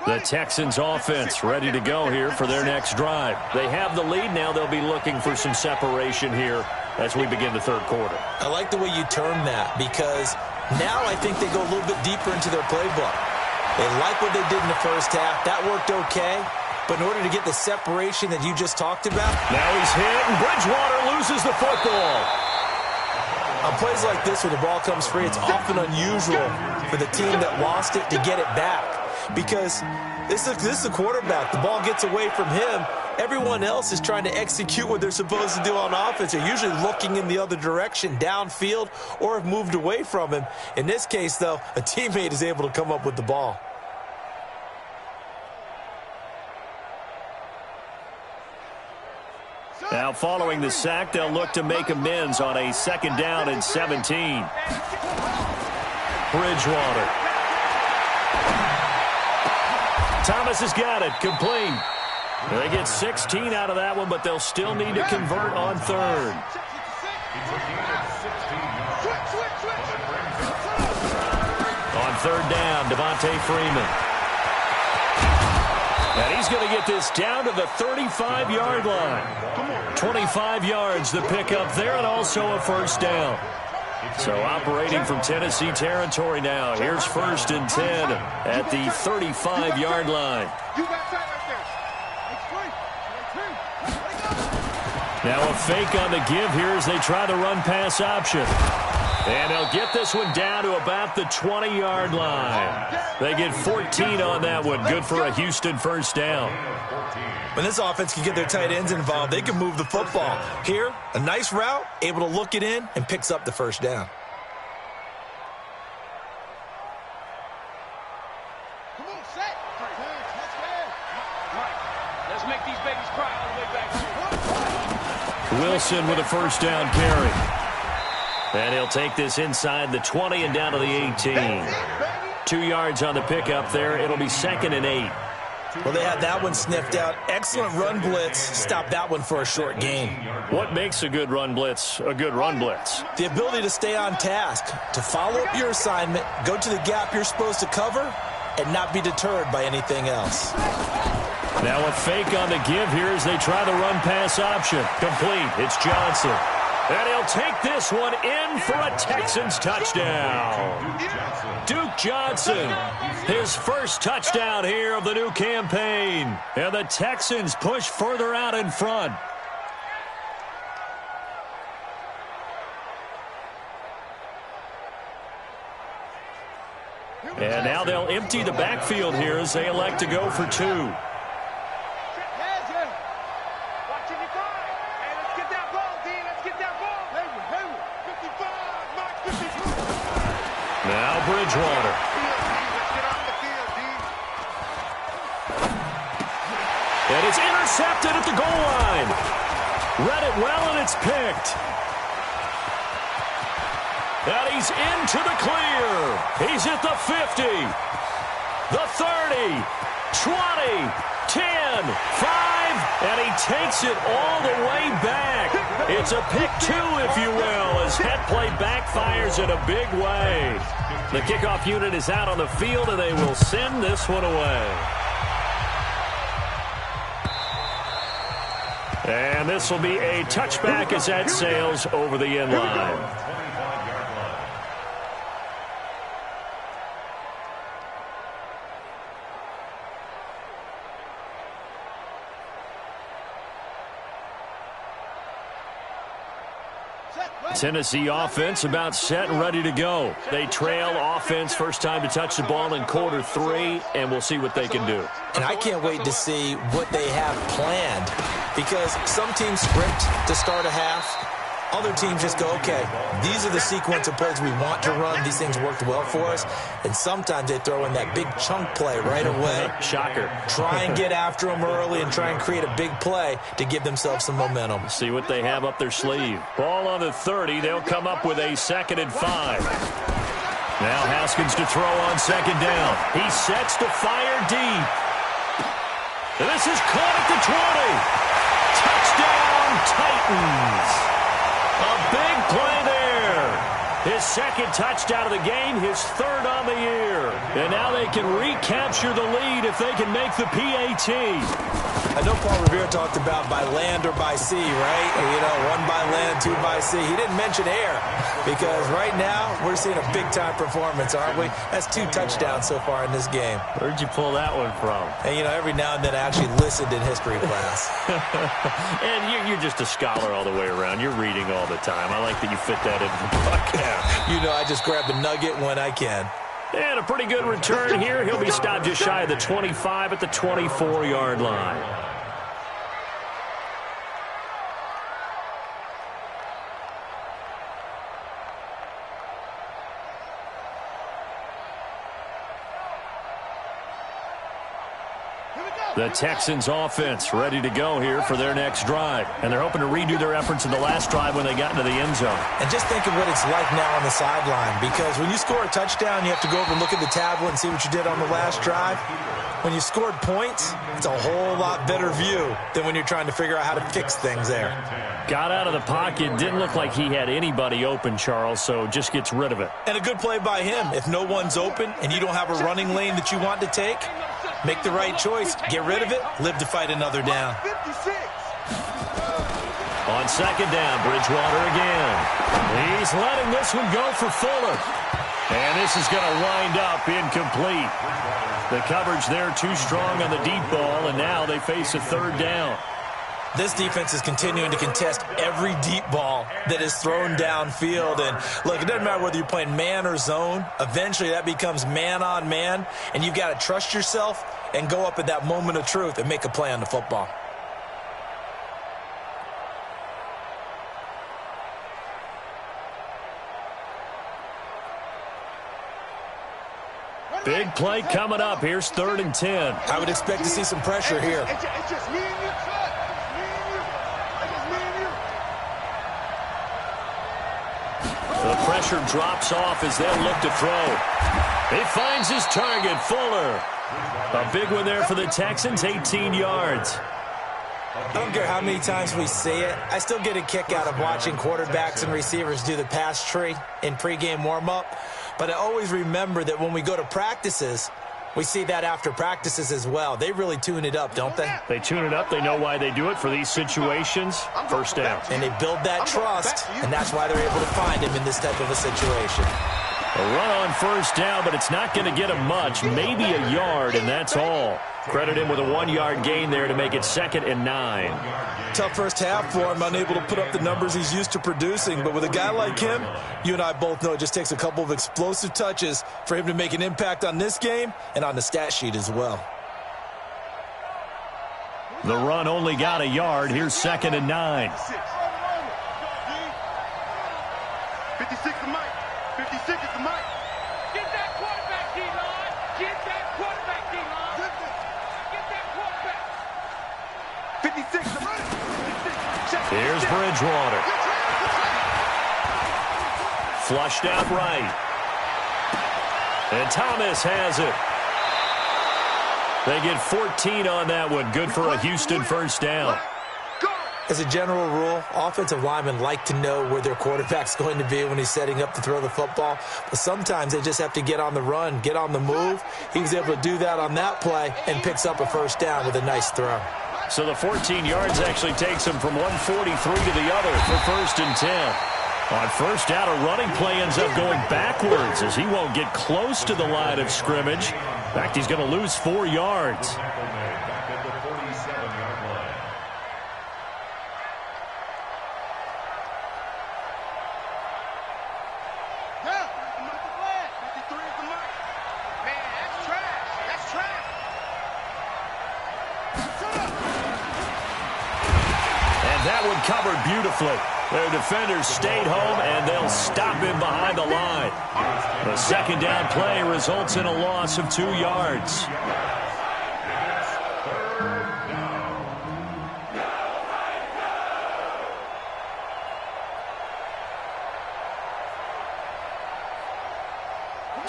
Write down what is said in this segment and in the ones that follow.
The Texans offense ready to go here for their next drive. They have the lead now. They'll be looking for some separation here as we begin the third quarter. I like the way you term that, because now I think they go a little bit deeper into their playbook. They like what they did in the first half. That worked okay. But in order to get the separation that you just talked about. Now he's hit, and Bridgewater loses the football. On plays like this where the ball comes free, it's often unusual for the team that lost it to get it back. Because this is a quarterback. The ball gets away from him. Everyone else is trying to execute what they're supposed to do on offense. They're usually looking in the other direction, downfield, or have moved away from him. In this case, though, a teammate is able to come up with the ball. Now, following the sack, they'll look to make amends on a 2nd down and 17. Bridgewater. Thomas has got it. Complete. They get 16 out of that one, but they'll still need to convert on 3rd. On 3rd down, Devontae Freeman. And he's going to get this down to the 35-yard line. 25 yards the pickup there, and also a 1st down. So operating from Tennessee territory now. Here's 1st and 10 at the 35-yard line. Now a fake on the give here as they try the run-pass option. And they'll get this one down to about the 20-yard line. They get 14 on that one. Good for a Houston 1st down. When this offense can get their tight ends involved, they can move the football. Here, a nice route, able to look it in, and picks up the 1st down. Come on, set. Let's make these babies cry all the way back. Wilson with a 1st down carry. And he'll take this inside the 20 and down to the 18. 2 yards on the pickup there. It'll be 2nd and 8. Well, they had that one sniffed out. Excellent run blitz. Stop that one for a short gain. What makes a good run blitz a good run blitz? The ability to stay on task, to follow up your assignment, go to the gap you're supposed to cover, and not be deterred by anything else. Now a fake on the give here as they try the run-pass option. Complete. It's Johnson. And he'll take this one in for a Texans touchdown. Duke Johnson, his 1st touchdown here of the new campaign. And the Texans push further out in front. And now they'll empty the backfield here as they elect to go for 2. Now Bridgewater. And it's intercepted at the goal line. Read it well, and it's picked. And he's into the clear. He's at the 50, the 30, 20, 10, 5, and he takes it all the way back. It's a pick 2, if you will, as that play backfires in a big way. The kickoff unit is out on the field, and they will send this one away. And this will be a touchback as that sails over the end line. Tennessee offense about set and ready to go. They trail offense first time to touch the ball in quarter 3, and we'll see what they can do. And I can't wait to see what they have planned, because some teams script to start a half. Other teams just go, okay, these are the sequence of plays we want to run. These things worked well for us. And sometimes they throw in that big chunk play right away. Shocker. Try and get after them early and try and create a big play to give themselves some momentum. See what they have up their sleeve. Ball on the 30. They'll come up with a 2nd and 5. Now Haskins to throw on 2nd down. He sets to fire deep. And this is caught at the 20. Touchdown, Titans. A big play there. His 2nd touchdown of the game, his 3rd on the year. And now they can recapture the lead if they can make the PAT. I know Paul Revere talked about by land or by sea, right? You know, 1 by land, 2 by sea. He didn't mention air because right now we're seeing a big-time performance, aren't we? That's 2 touchdowns so far in this game. Where'd you pull that one from? And, you know, every now and then I actually listened in history class. And you're just a scholar all the way around. You're reading all the time. I like that you fit that into the podcast. You know, I just grab a nugget when I can. And a pretty good return here. He'll be stopped just shy of the 25 at the 24-yard line. The Texans offense ready to go here for their next drive. And they're hoping to redo their efforts in the last drive when they got into the end zone. And just think of what it's like now on the sideline, because when you score a touchdown, you have to go over and look at the tablet and see what you did on the last drive. When you scored points, it's a whole lot better view than when you're trying to figure out how to fix things there. Got out of the pocket. Didn't look like he had anybody open, Charles, so just gets rid of it. And a good play by him. If no one's open and you don't have a running lane that you want to take, make the right choice. Get rid of it. Live to fight another down. On second down, Bridgewater again. He's letting this one go for Fuller. And this is going to wind up incomplete. The coverage there too strong on the deep ball, and now they face a third down. This defense is continuing to contest every deep ball that is thrown downfield. And, look, it doesn't matter whether you're playing man or zone. Eventually that becomes man on man, and you've got to trust yourself and go up at that moment of truth and make a play on the football. Big play coming up. Here's 3rd and 10. I would expect to see some pressure here. It's just me and you, son. It's just me and you. The pressure drops off as they'll look to throw. He finds his target, Fuller. A big one there for the Texans, 18 yards. I don't care how many times we see it. I still get a kick out of watching quarterbacks and receivers do the pass tree in pregame warm-up. But I always remember that when we go to practices, we see that after practices as well. They really tune it up, don't they? They tune it up. They know why they do it for these situations. First down. And they build that trust, and that's why they're able to find him in this type of a situation. A run on first down, but it's not going to get him much. Maybe a yard, and that's all. Credit him with a 1-yard gain there to make it 2nd and 9. Tough first half for him, unable to put up the numbers he's used to producing. But with a guy like him, you and I both know it just takes a couple of explosive touches for him to make an impact on this game and on the stat sheet as well. The run only got a yard. Here's 2nd and 9. 56 to Mike. 56 is the Mike. Get that quarterback, D-line. Get that quarterback, D-line. Get that quarterback. 56 to Mike. Here's Bridgewater. Flushed out right. And Thomas has it. They get 14 on that one. Good for a Houston first down. As a general rule, offensive linemen like to know where their quarterback's going to be when he's setting up to throw the football. But sometimes they just have to get on the run, get on the move. He was able to do that on that play and picks up a first down with a nice throw. So the 14 yards actually takes him from 143 to the other for 1st and 10. On first down, a running play ends up going backwards as he won't get close to the line of scrimmage. In fact, he's going to lose 4 yards. Covered beautifully. Their defenders stayed home, and they'll stop him behind the line. The 2nd down play results in a loss of 2 yards.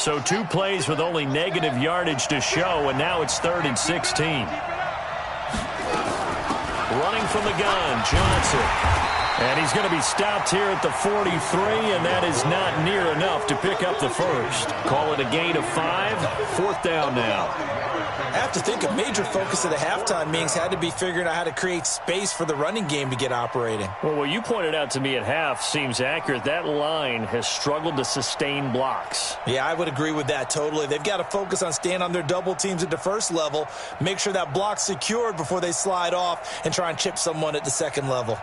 So 2 plays with only negative yardage to show, and now it's 3rd and 16. Running from the gun, Johnson. And he's going to be stopped here at the 43, and that is not near enough to pick up the first. Call it a gain of 5. 4th down now. I have to think a major focus of the halftime meetings had to be figuring out how to create space for the running game to get operating. Well, what you pointed out to me at half seems accurate. That line has struggled to sustain blocks. Yeah, I would agree with that totally. They've got to focus on staying on their double teams at the first level, make sure that block's secured before they slide off and try and chip someone at the second level.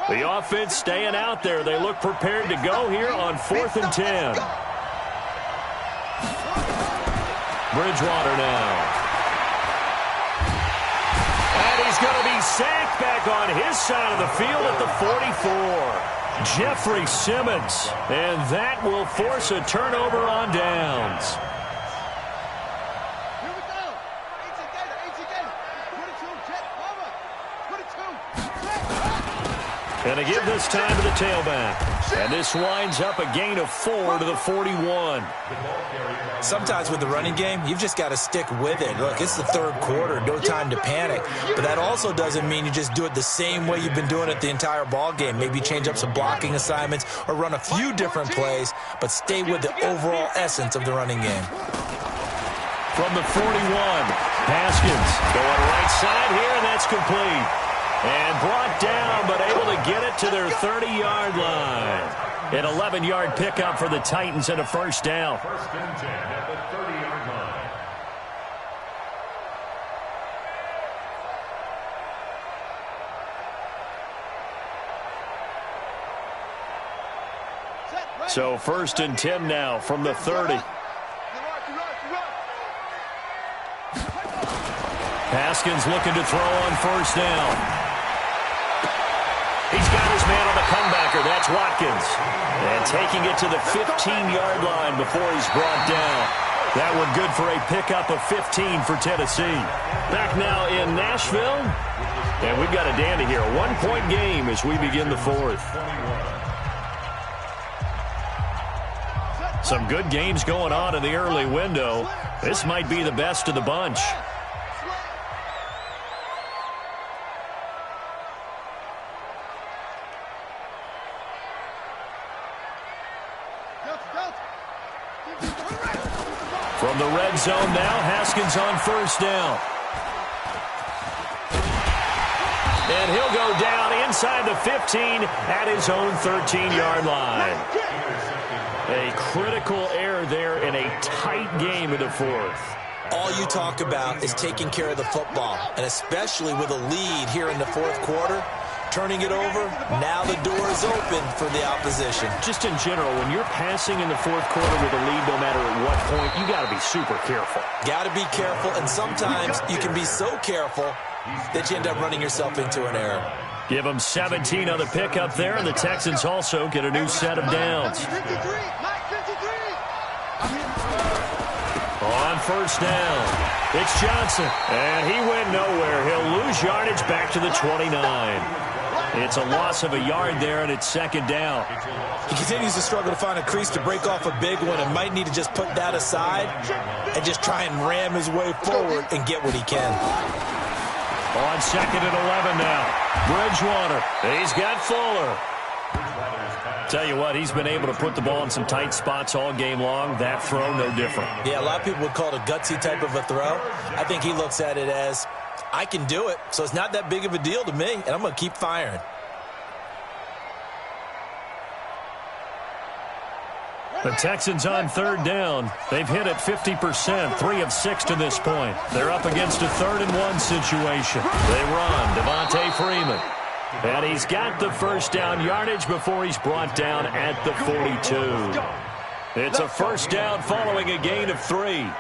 The offense staying out there. They look prepared to go here on 4th and 10. Bridgewater now. And he's going to be sacked back on his side of the field at the 44. Jeffrey Simmons. And that will force a turnover on downs. And a give this time to the tailback. And this winds up a gain of 4 to the 41. Sometimes with the running game, you've just got to stick with it. Look, it's the third quarter, no time to panic. But that also doesn't mean you just do it the same way you've been doing it the entire ball game. Maybe change up some blocking assignments or run a few different plays, but stay with the overall essence of the running game. From the 41, Haskins going right side here, and that's complete. And brought down, but able to get it to their 30-yard line. An 11-yard pickup for the Titans and a first down. 1st and 10 at the 30-yard line. So 1st and 10 now from the 30. Haskins looking to throw on 1st down. He's got his man on the comebacker. That's Watkins. And taking it to the 15-yard line before he's brought down. That one good for a pickup of 15 for Tennessee. Back now in Nashville. And we've got a dandy here. A 1-point game as we begin the 4th. Some good games going on in the early window. This might be the best of the bunch. From the red zone now, Haskins on 1st down. And he'll go down inside the 15 at his own 13-yard line. A critical error there in a tight game in the 4th. All you talk about is taking care of the football, and especially with a lead here in the 4th quarter. Turning it over, now the door is open for the opposition. Just in general, when you're passing in the 4th quarter with a lead, no matter at what point, you got to be super careful. Got to be careful, and sometimes you can be so careful that you end up running yourself into an error. Give them 17 on the pickup there, and the Texans also get a new set of downs. On 1st down, it's Johnson, and he went nowhere. He'll lose yardage back to the 29. It's a loss of a yard there, and it's 2nd down. He continues to struggle to find a crease to break off a big one and might need to just put that aside and just try and ram his way forward and get what he can. On 2nd and 11 now. Bridgewater. He's got Fuller. Tell you what, he's been able to put the ball in some tight spots all game long. That throw, no different. Yeah, a lot of people would call it a gutsy type of a throw. I think he looks at it as, I can do it, so it's not that big of a deal to me, and I'm going to keep firing. The Texans on 3rd down. They've hit it 50%, 3 of 6 to this point. They're up against a 3rd and 1 situation. They run. Devontae Freeman. And he's got the 1st down yardage before he's brought down at the 42. It's a 1st down following a gain of 3.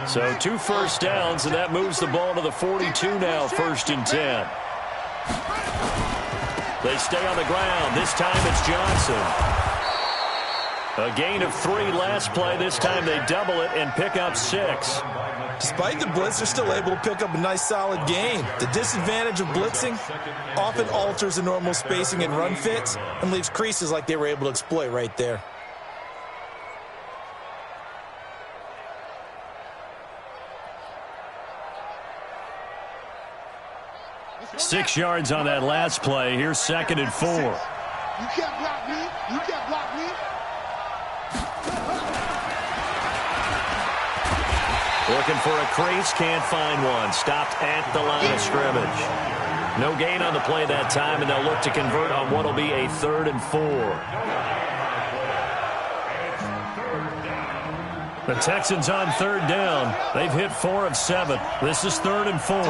So 2 1st downs, and that moves the ball to the 42 now, 1st and 10. They stay on the ground. This time it's Johnson. A gain of 3 last play. This time they double it and pick up 6. Despite the blitz, they're still able to pick up a nice solid gain. The disadvantage of blitzing often alters the normal spacing and run fits and leaves creases like they were able to exploit right there. 6 yards on that last play. Here's 2nd and 4. You can't block me. You can't block me. Looking for a crease, can't find one. Stopped at the line of scrimmage. No gain on the play that time, and they'll look to convert on what will be a 3rd and 4. The Texans on 3rd down. They've hit 4 of 7. This is 3rd and 4.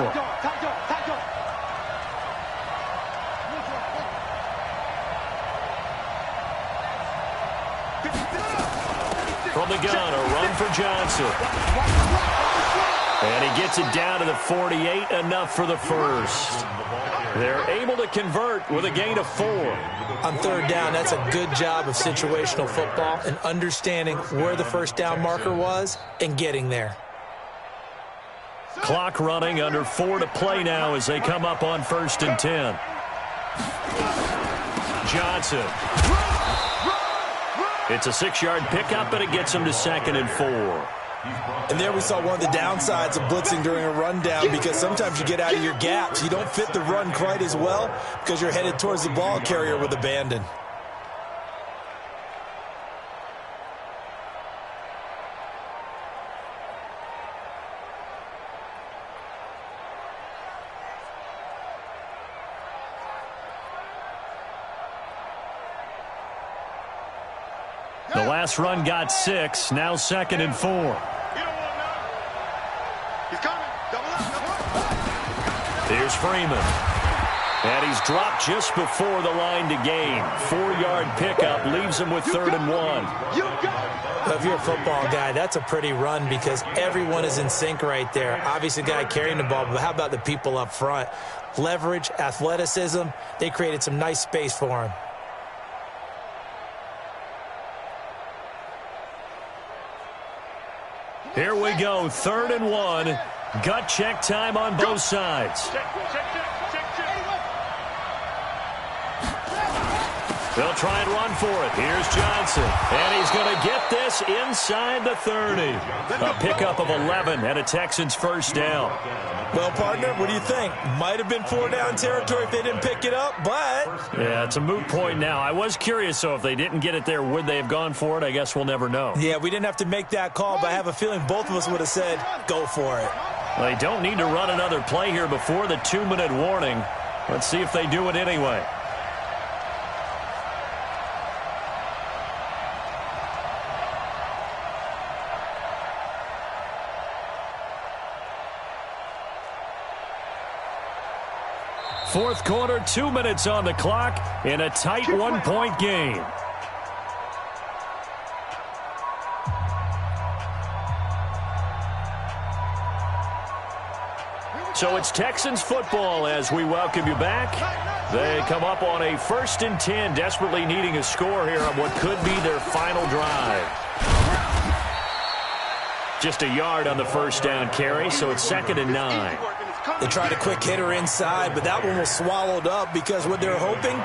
From the gun, a run for Johnson. And he gets it down to the 48, enough for the first. They're able to convert with a gain of 4. On 3rd down, that's a good job of situational football and understanding where the first down marker was and getting there. Clock running, under 4 to play now as they come up on 1st and 10. Johnson. It's a 6-yard pickup, but it gets him to 2nd and 4. And there we saw one of the downsides of blitzing during a rundown, because sometimes you get out of your gaps. You don't fit the run quite as well because you're headed towards the ball carrier with abandon. The last run got 6, now 2nd and 4. He's coming. Double up. Here's Freeman. And he's dropped just before the line to gain. 4-yard pickup leaves him with 3rd and 1. Well, if you're a football guy, that's a pretty run because everyone is in sync right there. Obviously, the guy carrying the ball, but how about the people up front? Leverage, athleticism, they created some nice space for him. Here we go, 3rd and 1. Gut check time on both sides. They'll try and run for it. Here's Johnson. And he's going to get this inside the 30. A pickup of 11 and a Texans first down. Well, partner, what do you think? Might have been 4-down territory if they didn't pick it up, but... Yeah, it's a moot point now. I was curious, so if they didn't get it there, would they have gone for it? I guess we'll never know. Yeah, we didn't have to make that call, but I have a feeling both of us would have said, go for it. They don't need to run another play here before the 2-minute warning. Let's see if they do it anyway. Fourth quarter, 2 minutes on the clock in a tight 1-point game. So it's Texans football as we welcome you back. They come up on a 1st and 10, desperately needing a score here on what could be their final drive. Just a yard on the first down carry, so it's 2nd and 9. They tried a quick hitter inside, but that one was swallowed up because what they're hoping,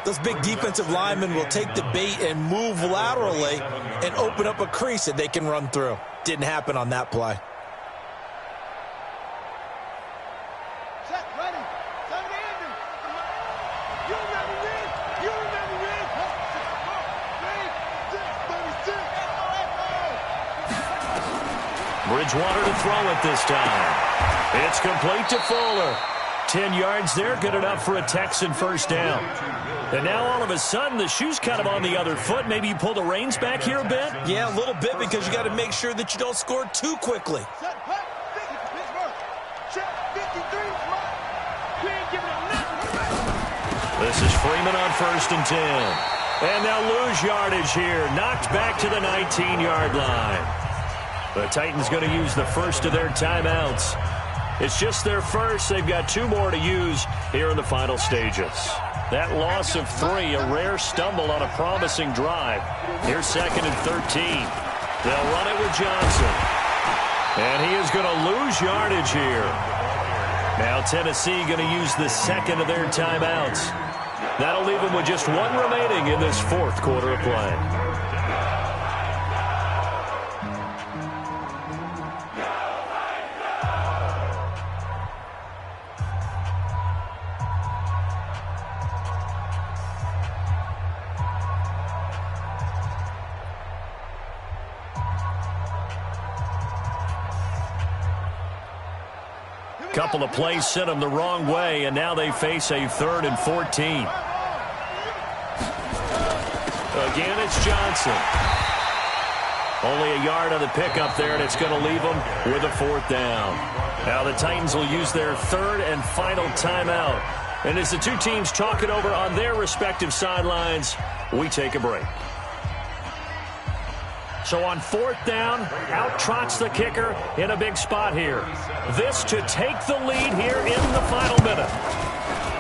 those big defensive linemen will take the bait and move laterally and open up a crease that they can run through. Didn't happen on that play. Set, ready. Turn the engine. You remember this. You remember this. 6, 36. Bridgewater to throw it this time. It's complete to Fuller. 10 yards there, good enough for a Texan first down. And now all of a sudden, the shoe's kind of on the other foot. Maybe you pull the reins back here a bit? Yeah, a little bit because you got to make sure that you don't score too quickly. Set, hut, Pittsburgh. Check, 53. We ain't giving up nothing. This is Freeman on 1st and 10. And they'll lose yardage here. Knocked back to the 19-yard line. The Titans going to use the first of their timeouts. It's just their first. They've got 2 more to use here in the final stages. That loss of 3, a rare stumble on a promising drive. Here's 2nd and 13. They'll run it with Johnson. And he is going to lose yardage here. Now Tennessee going to use the 2nd of their timeouts. That'll leave them with just 1 remaining in this 4th quarter of play. Couple of plays sent them the wrong way, and now they face a 3rd and 14. Again, it's Johnson. Only a yard on the pickup there, and it's going to leave them with a 4th down. Now the Titans will use their 3rd and final timeout. And as the two teams talk it over on their respective sidelines, we take a break. So on 4th down, out trots the kicker in a big spot here. This to take the lead here in the final minute.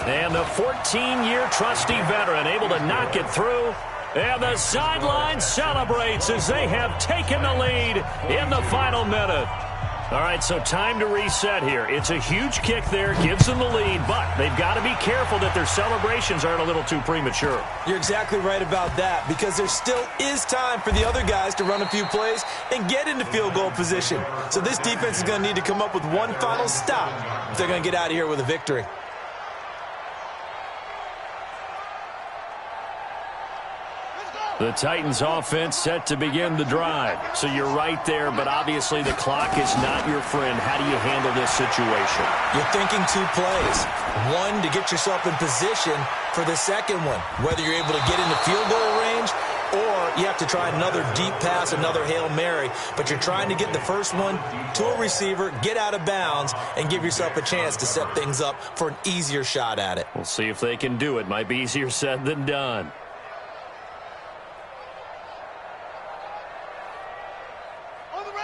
And the 14-year trusty veteran able to knock it through. And the sideline celebrates as they have taken the lead in the final minute. All right, so time to reset here. It's a huge kick there, gives them the lead, but they've got to be careful that their celebrations aren't a little too premature. You're exactly right about that, because there still is time for the other guys to run a few plays and get into field goal position. So this defense is going to need to come up with one final stop if they're going to get out of here with a victory. The Titans offense set to begin the drive. So you're right there, but obviously the clock is not your friend. How do you handle this situation? You're thinking 2 plays. One, to get yourself in position for the second one, whether you're able to get into field goal range or you have to try another deep pass, another Hail Mary. But you're trying to get the first one to a receiver, get out of bounds, and give yourself a chance to set things up for an easier shot at it. We'll see if they can do it. Might be easier said than done.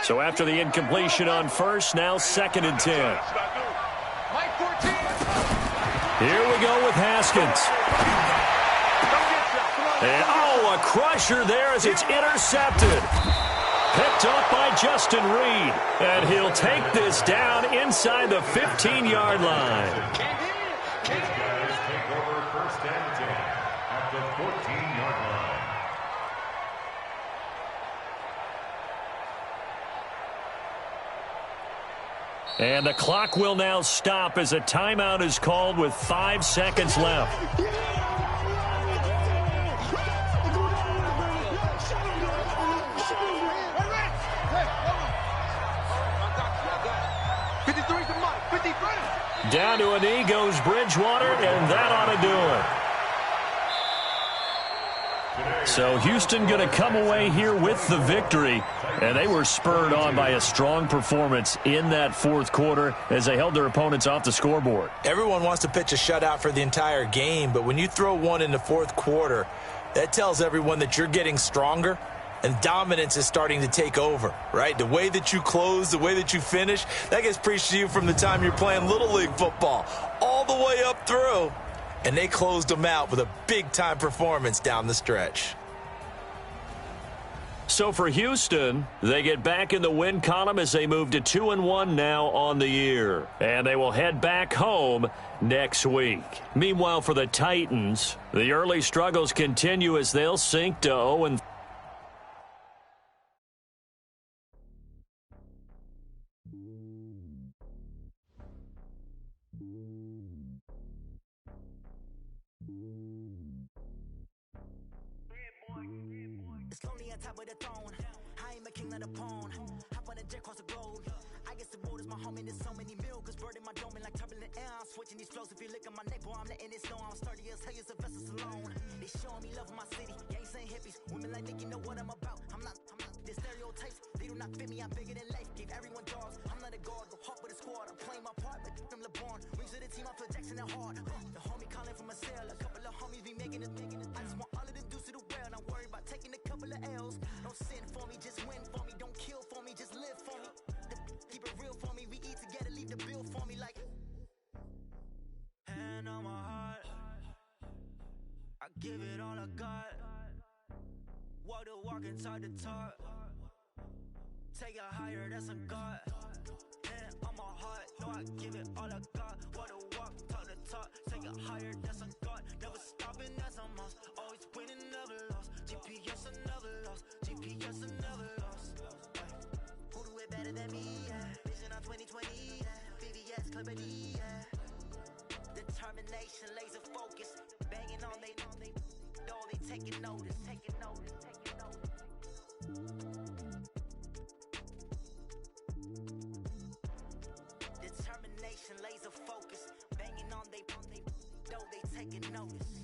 So after the incompletion on first, now 2nd and 10. Here we go with Haskins. And, a crusher there as it's intercepted. Picked up by Justin Reed. And he'll take this down inside the 15-yard line. These guys take over 1st and 10 at the 14-yard line. And the clock will now stop as a timeout is called with 5 seconds left. 53's the mark. 53. Down to a knee goes Bridgewater, and that ought to do it. So Houston going to come away here with the victory, and they were spurred on by a strong performance in that 4th quarter as they held their opponents off the scoreboard. Everyone wants to pitch a shutout for the entire game, but when you throw one in the 4th quarter, that tells everyone that you're getting stronger and dominance is starting to take over, right? The way that you close, the way that you finish, that gets preached to you from the time you're playing Little League football all the way up through. And they closed them out with a big-time performance down the stretch. So for Houston, they get back in the win column as they move to 2-1 now on the year. And they will head back home next week. Meanwhile, for the Titans, the early struggles continue as they'll sink to 0-3. It's lonely on top of the throne. I am a king of the pawn. Hop on a jet across the globe. I guess the world is my home and there's so many milkers burning my dome like turbulent air. I'm switching these flows. If you look at my neck, boy, I'm letting it snow. I'm sturdy as hell, as a vessel alone. They showing me love in my city. Gangs ain't hippies. Women like Nick, you know what I'm about. I'm not the stereotypes. They do not fit me. I'm bigger than life. Gave everyone jaws. I'm not a guard. Go hard with a squad. I'm playing my part, but I'm LeBron. Wings of the team, I feel Jackson and hard. The homie calling from a cell. A couple of homies be making it. I just want all of them dudes to do well. Not worry about taking a couple of L's. Don't sin for me, just win for me. Don't kill for me, just live for me. Keep it real for me. We eat together, leave the bill for me like. Hand on my heart, I give it all I got. Walk the walk and talk the talk. Take it higher, that's a God. Hand on my heart, no, I give it all I got. Walk the walk, talk the talk. Take it higher, that's a God. Never stopping, that's a must. Always winning, never lost. GPS, I never lost. GPS, I never lost. Who do it better than me? Yeah. Vision on 2020. Yeah. VVS, Clippity. Yeah. Determination, laser focus. Banging on they taking notice. Determination, taking notice.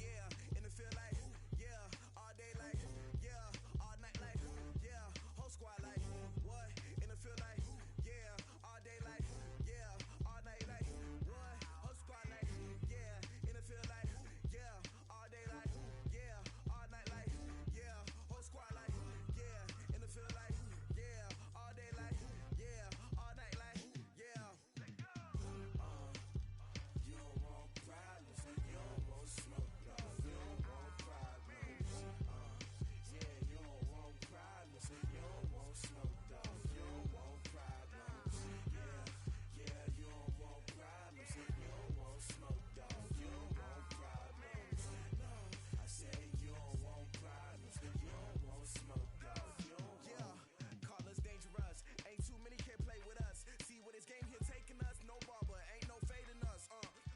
Yeah, and it feel like, yeah, all day like, yeah, all night like, yeah, whole squad like, what? And it feel like, yeah, all day like, yeah, all night like, what? Whole squad like, yeah, and it feel like, yeah, all day like, yeah, all night like, yeah, whole squad like, yeah, and it feel like, yeah, all day like, yeah, all night like, yeah. You don't want problems, you don't want smoke, dog. You don't want problems. Yeah, you don't want problems, you don't want smoke, dog. You don't want problems. Yeah, you don't want problems, you don't want smoke, dog. You don't want problems. No, I said you don't want problems, you don't want smoke, dog. You don't call us dangerous. Ain't too many can play with us. See what this game here taking us. No barber, ain't no fading us.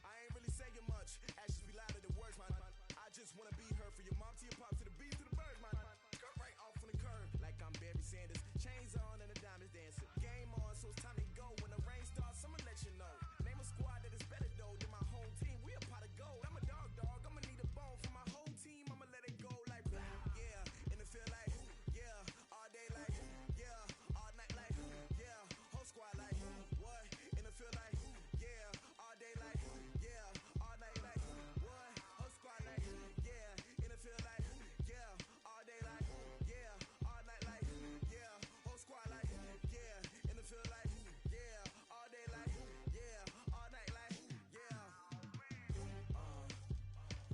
I ain't really saying much. Actions be louder than words, man. I just wanna be heard for your mom to your pop to the beat to the bird, man. Cut right off on the curb like I'm Barry Sanders. Chains on and the diamonds dancing. Game on, so it's time to go. When the rain starts, I'ma let you know. Name a squad that is better though than my home team. We a pot of gold. I'm a dog. I'ma need a bone for my whole team. I'ma let it go like yeah, and it feel like yeah, all day like yeah, all night like yeah, whole squad like what? And it feel like yeah, all day like yeah, all night like what? Whole squad like yeah, and it feel like yeah, all day like yeah, all night like yeah, whole squad like yeah, and it feel like yeah, all day like yeah, all night like yeah.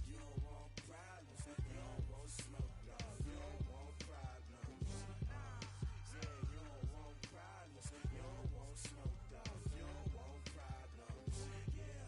You don't want problems, you don't want smoke, no. You don't want problems. Yeah, you don't want problems, you don't want smoke, dog. You don't want problems. Yeah,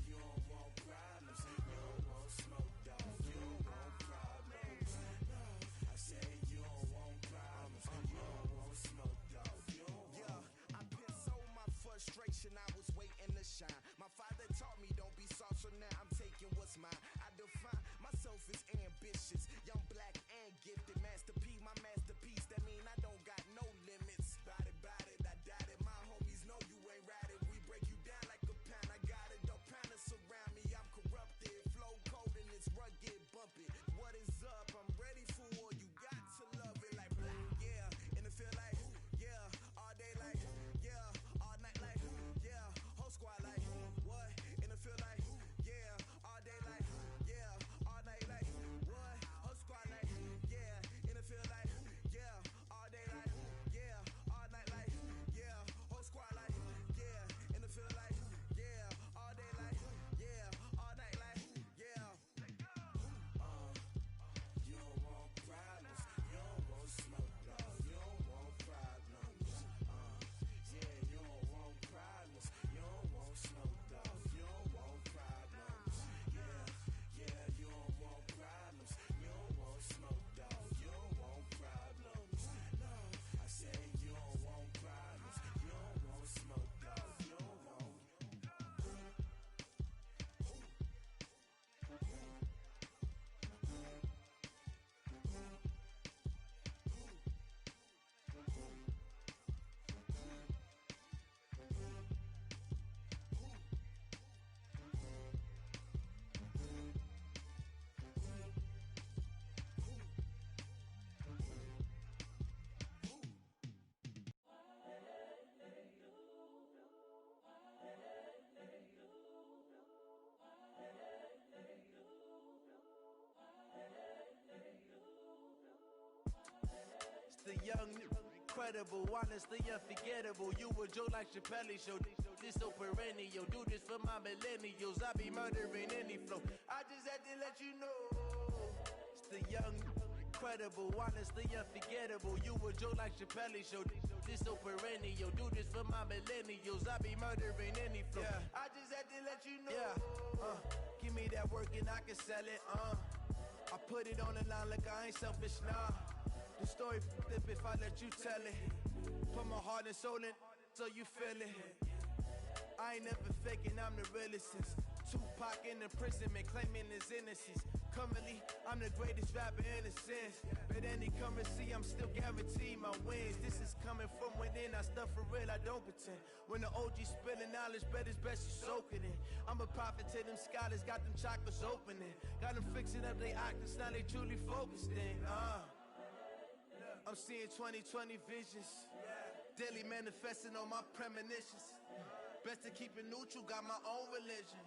you don't want problems, you don't want smoke, dog. You don't want problems. No, I say you don't want problems, you don't want smoke, dog. You don't want. I pissed so my frustration, I was waiting to shine. My father taught me don't be soft, so now I'm taking what's mine. I define myself as ambitious, young, black, and gifted. Master P, my masterpiece. That mean I don't got no limits. Bout it, I doubt it. My homies know you ain't ratted. We break you down like a pound. I got it, don't pound us around me. I'm corrupted, flow cold and it's rugged, bumpy. What is up? I'm ready for war. You got to love it like yeah, and it feel like yeah, all day like yeah, all night like yeah, whole squad like what? And it feel like yeah, all day like yeah, all night like what? Whole squad like yeah, and it feel like yeah, all day like yeah, all night like yeah, whole squad like yeah, and it feel like yeah, all day like yeah, all night like yeah. You don't want problems, you don't want smoke, dog. You don't want problems. Yeah, you don't want problems, you don't want smoke, dog. You don't want problems. Yeah, you don't want problems, you don't want smoke, dog. You don't want problems. No, I say you don't want problems, you don't want smoke, dog. You don't want. The young, incredible, honestly unforgettable. You a Joe like Chappelle show. This so perennial. Do this for my millennials. I be murdering any flow. I just had to let you know. It's the young, incredible, honestly unforgettable. You a Joe like Chappelle show. This so perennial. Do this for my millennials. I be murdering any flow. Yeah. I just had to let you know. Yeah. Give me that work and I can sell it. I put it on the line like I ain't selfish, nah. The story flip if I let you tell it. Put my heart and soul in so you feel it. I ain't never faking, I'm the realest since Tupac in imprisonment, claiming his innocence. Currently, I'm the greatest rapper in a sense. But any currency, I'm still guaranteed my wins. This is coming from when it in, I stuff for real, I don't pretend. When the OG spilling knowledge, bet it's best you soak it in. I'm a prophet to them scholars, got them chakras opening. Got them fixing up they octaves, now they truly focused in. I'm seeing 2020 visions, daily manifesting on my premonitions. Best to keep it neutral, got my own religion.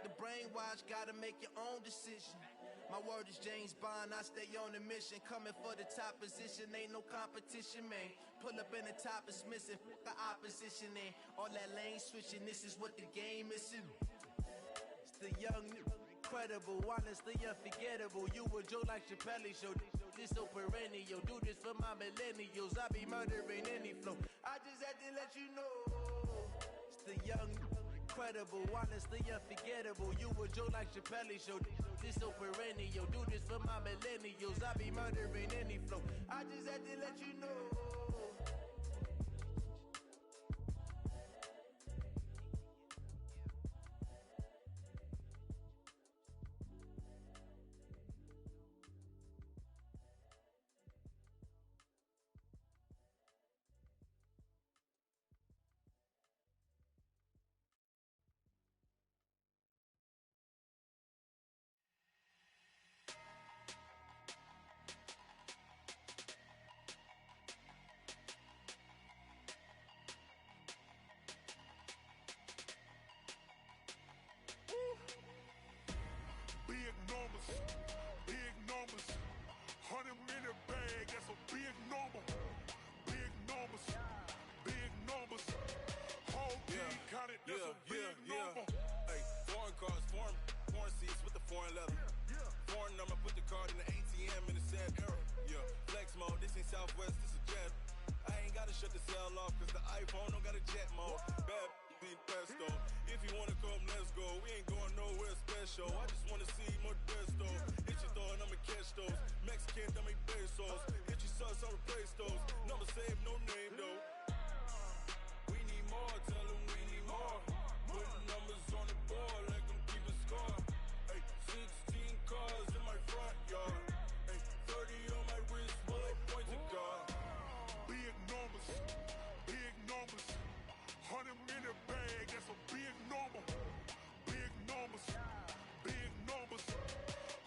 The brainwash, gotta make your own decision. My word is James Bond, I stay on a mission. Coming for the top position, ain't no competition, man. Pull up in the top is missing, the opposition ain't. All that lane switching, this is what the game is. It's the young, incredible, honestly unforgettable. You a Joe like Chappelle show, this so perennial. Do this for my millennials, I be murdering any flow. I just had to let you know. It's the young, incredible, honestly unforgettable. You a Joe like Chappelle show, this so perennial. Do this for my millennials, I be murdering any flow. I just had to let you know. Big numbers, big numbers. 100 minute bag, that's a big number. Big numbers, big numbers. Whole team counted, that's a big number. Hey, foreign cars, foreign seats with the foreign leather. Foreign number, put the card in the ATM in the sad era. Yeah, flex mode, this ain't Southwest, this is jet. I ain't gotta shut the cell off, cause the iPhone don't got a jet mode. Bad be pesto. If you wanna come, let's go. We ain't going nowhere special. I just wanna see more desto. Hit your thought, I'ma catch those. Mexican, dummy pesos. Hit your sus, I'll replace those. Number save, no name though. We need more, tell them we need more. Putting numbers on the board, like them keeping score. Hey, 16 cars in my front yard. Hey, 30 on my wrist, bullet point to God. Big numbers, big numbers. 100 minute bag, that's a big number. Big numbers, big numbers.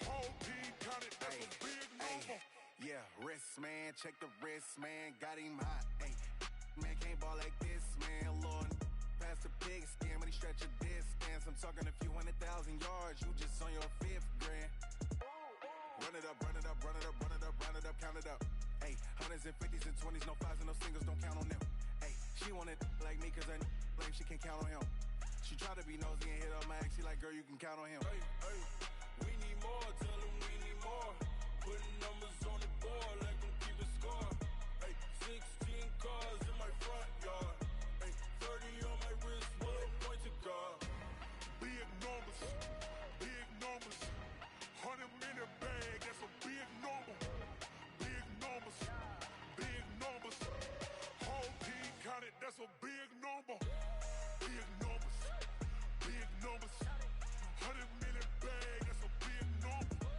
Whole team counted, that's a big number. Yeah, wrist man, check the wrist man, got him hot. Ay, man can't ball like this, man. Lord, pass the pig skin when he stretch a distance. I'm talking a few 100,000 yards, you just on your 5th grand. Run it up, run it up, run it up, run it up, run it up, count it up. Ay, hundreds and 50s and 20s, no 5s and no singles, don't count on them. Ay, she wanted like me cause I like she can count on him. She tried to be nosy and hit up my ex, she like, girl, you can count on him. Hey, hey, we need more, tell them we need more. Putting numbers on the board like them keeping score. Hey, 16 cars in my front yard. Hey, 30 on my wrist, bullet point to God. big numbers, big numbers. 100 minute bag, that's a big number. Big numbers, big numbers. Whole team counted, that's a big number. Big numbers, big numbers. 100 minute bag, that's a big number.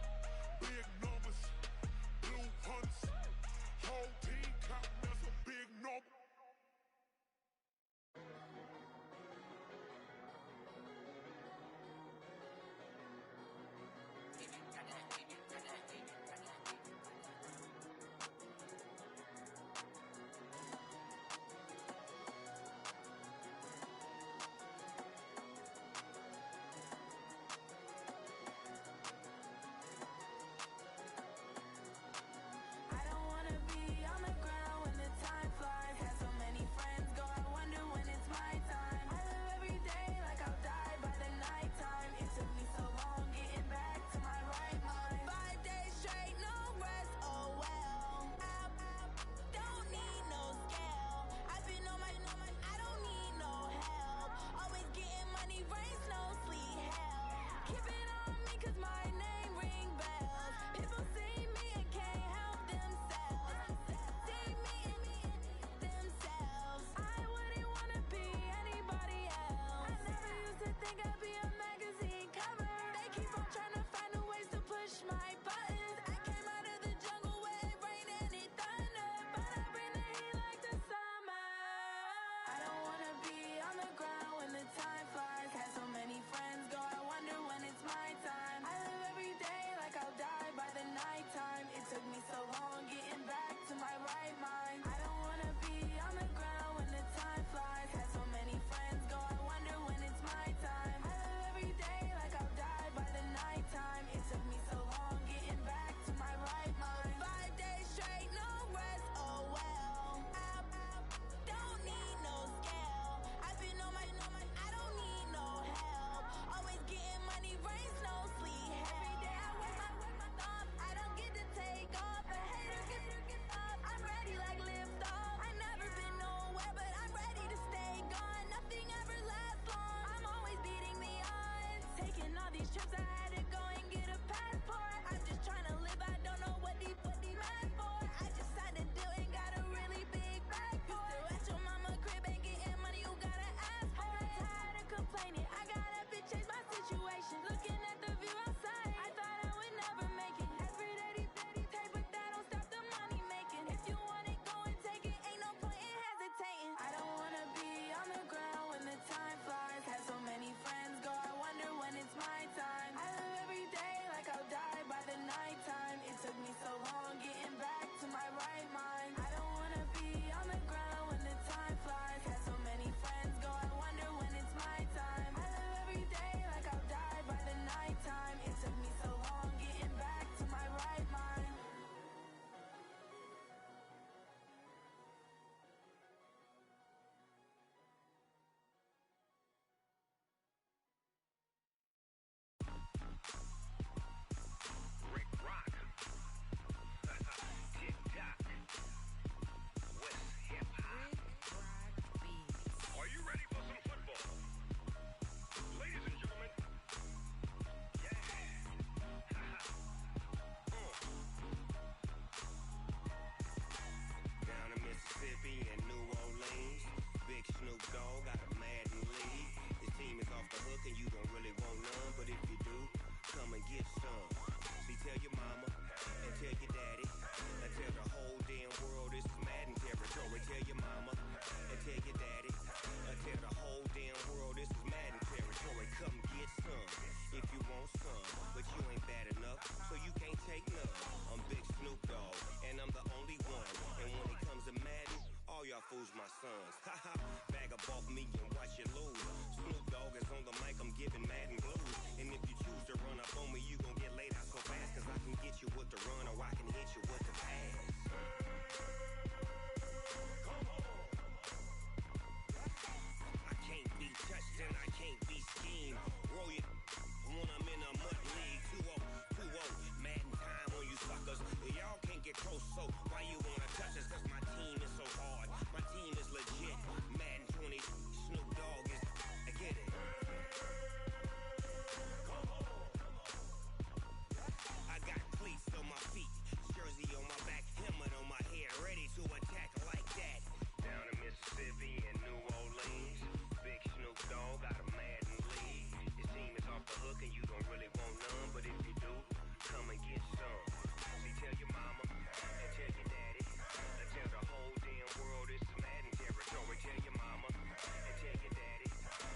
Dogg got a Madden lead. His team is off the hook and you don't really want none, but if you do, come and get some. See, tell your mama and tell your daddy and tell the whole damn world this is Madden territory. Tell your mama and tell your daddy and tell the whole damn world this is Madden territory. Come get some if you want some, but you ain't bad enough, so you can't take none. I'm Big Snoop Dogg, and I'm the only one. And when it comes to Madden, all y'all fools my sons. Haha, bag up off me and watch you lose. Snoop Dogg is on the mic, I'm giving Madden blues. And if you choose to run up on me, you gon' get laid out so fast, cause I can get you with the run or I can hit you with the pass. I can't be touched and I can't be schemed. Roll it when I'm in a mud league. 2-0, 2-0, Madden time on you suckers. Y'all can't get close, so why you wanna touch us? Cause my team is so hard, my team is legit. Madden 20, Snoop Dogg is, I get it. I got cleats on my feet, jersey on my back, helmet on my head, ready to attack like that. Down in Mississippi and New Orleans, Big Snoop Dogg got a Madden lead. His team is off the hook and you don't really want none, but if you do, come and get some. See, tell your mama and tell your daddy and tell the whole damn world this is Madden territory. Tell your mama and tell your daddy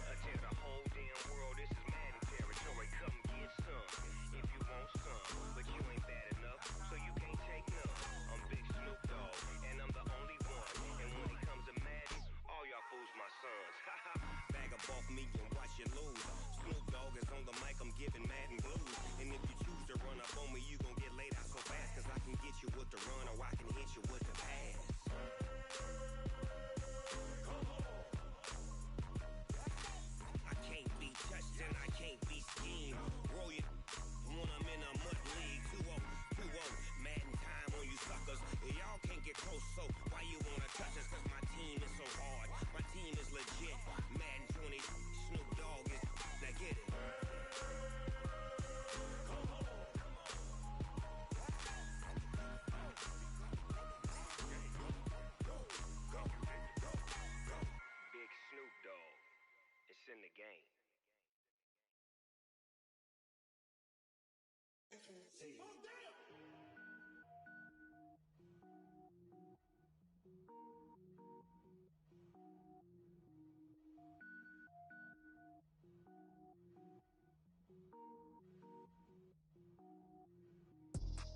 and tell the whole damn world this is Madden territory. Come get some if you want some, but you ain't bad enough, so you can't take none. I'm Big Snoop Dogg, and I'm the only one. And when it comes to Madden, all y'all fools my sons. Haha, bag up off me and watch you lose. Snoop Dogg is on the mic, I'm giving Madden blues. And if you choose to run up on me, you gon' get laid out so fast, cause I can get you with the run or I can hit you with the pass. I can't be touched and I can't be schemed. Roll it when I'm in a mud league. 2-0, 2-0, Madden time on you suckers. Y'all can't get close, so why you wanna touch us? Cause my team is so hard, my team is legit. Madden 20, Snoop Dogg is, now get it. Big Snoop Dogg, it's in the game.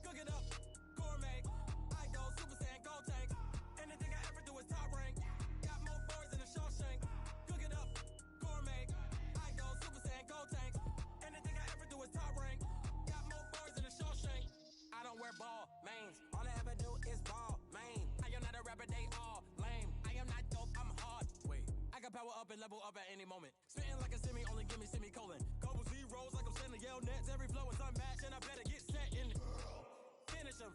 Cook it up, gourmet. I go Super Saiyan, go tank. Anything I ever do is top rank. Got more birds than a Shawshank. Cook it up, gourmet. I go Super Saiyan, go tank. Anything I ever do is top rank. Got more birds than a Shawshank. I don't wear ball mains. All I ever do is ball main. I am not a rapper, they all lame. I am not dope, I'm hard. Wait, I can power up and level up at any moment. Spitting like a semi, only give me semicolon. Couple zeros like I'm sending yell nets. Every flow is unmatched and I better get set in. Finish them.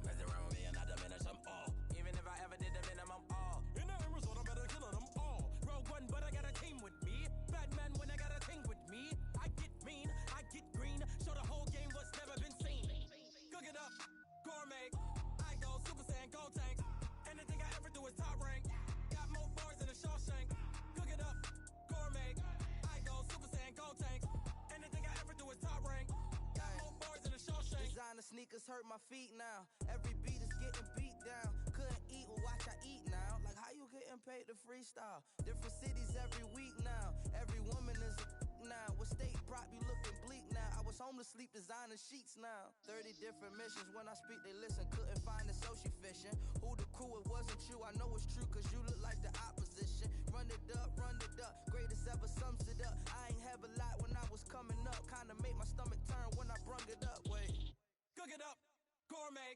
Mess around with me and I diminish them all. Even if I ever did the minimum all. In the end result, I'm better killing them all. Rogue One, but I got a team with me. Batman when I got a thing with me. I get mean, I get green. Show the whole game what's never been seen. Cook it up, gourmet. I go Super Saiyan, go tank. Anything I ever do is top rank. Got more bars than a Shawshank. Cook it up, gourmet. I go Super Saiyan, go tank. Anything I ever do is top rank. Got more bars than a Shawshank. Designer sneakers hurt my feet now. Every beat is getting beat down. Couldn't eat, well watch I eat now. Like how you getting paid to freestyle? Different cities every week now. Every woman is a now. What state prop you looking bleak now? I was home to sleep designer sheets now. 30 different missions. When I speak they listen. Couldn't find it so she fishing. Who the crew, it wasn't you. I know it's true cause you look like the opposition. Run it up, greatest ever sums it up. I ain't have a lot when I was coming up. Kinda make my stomach turn when I brung it up. Wait. Cook it up, gourmet.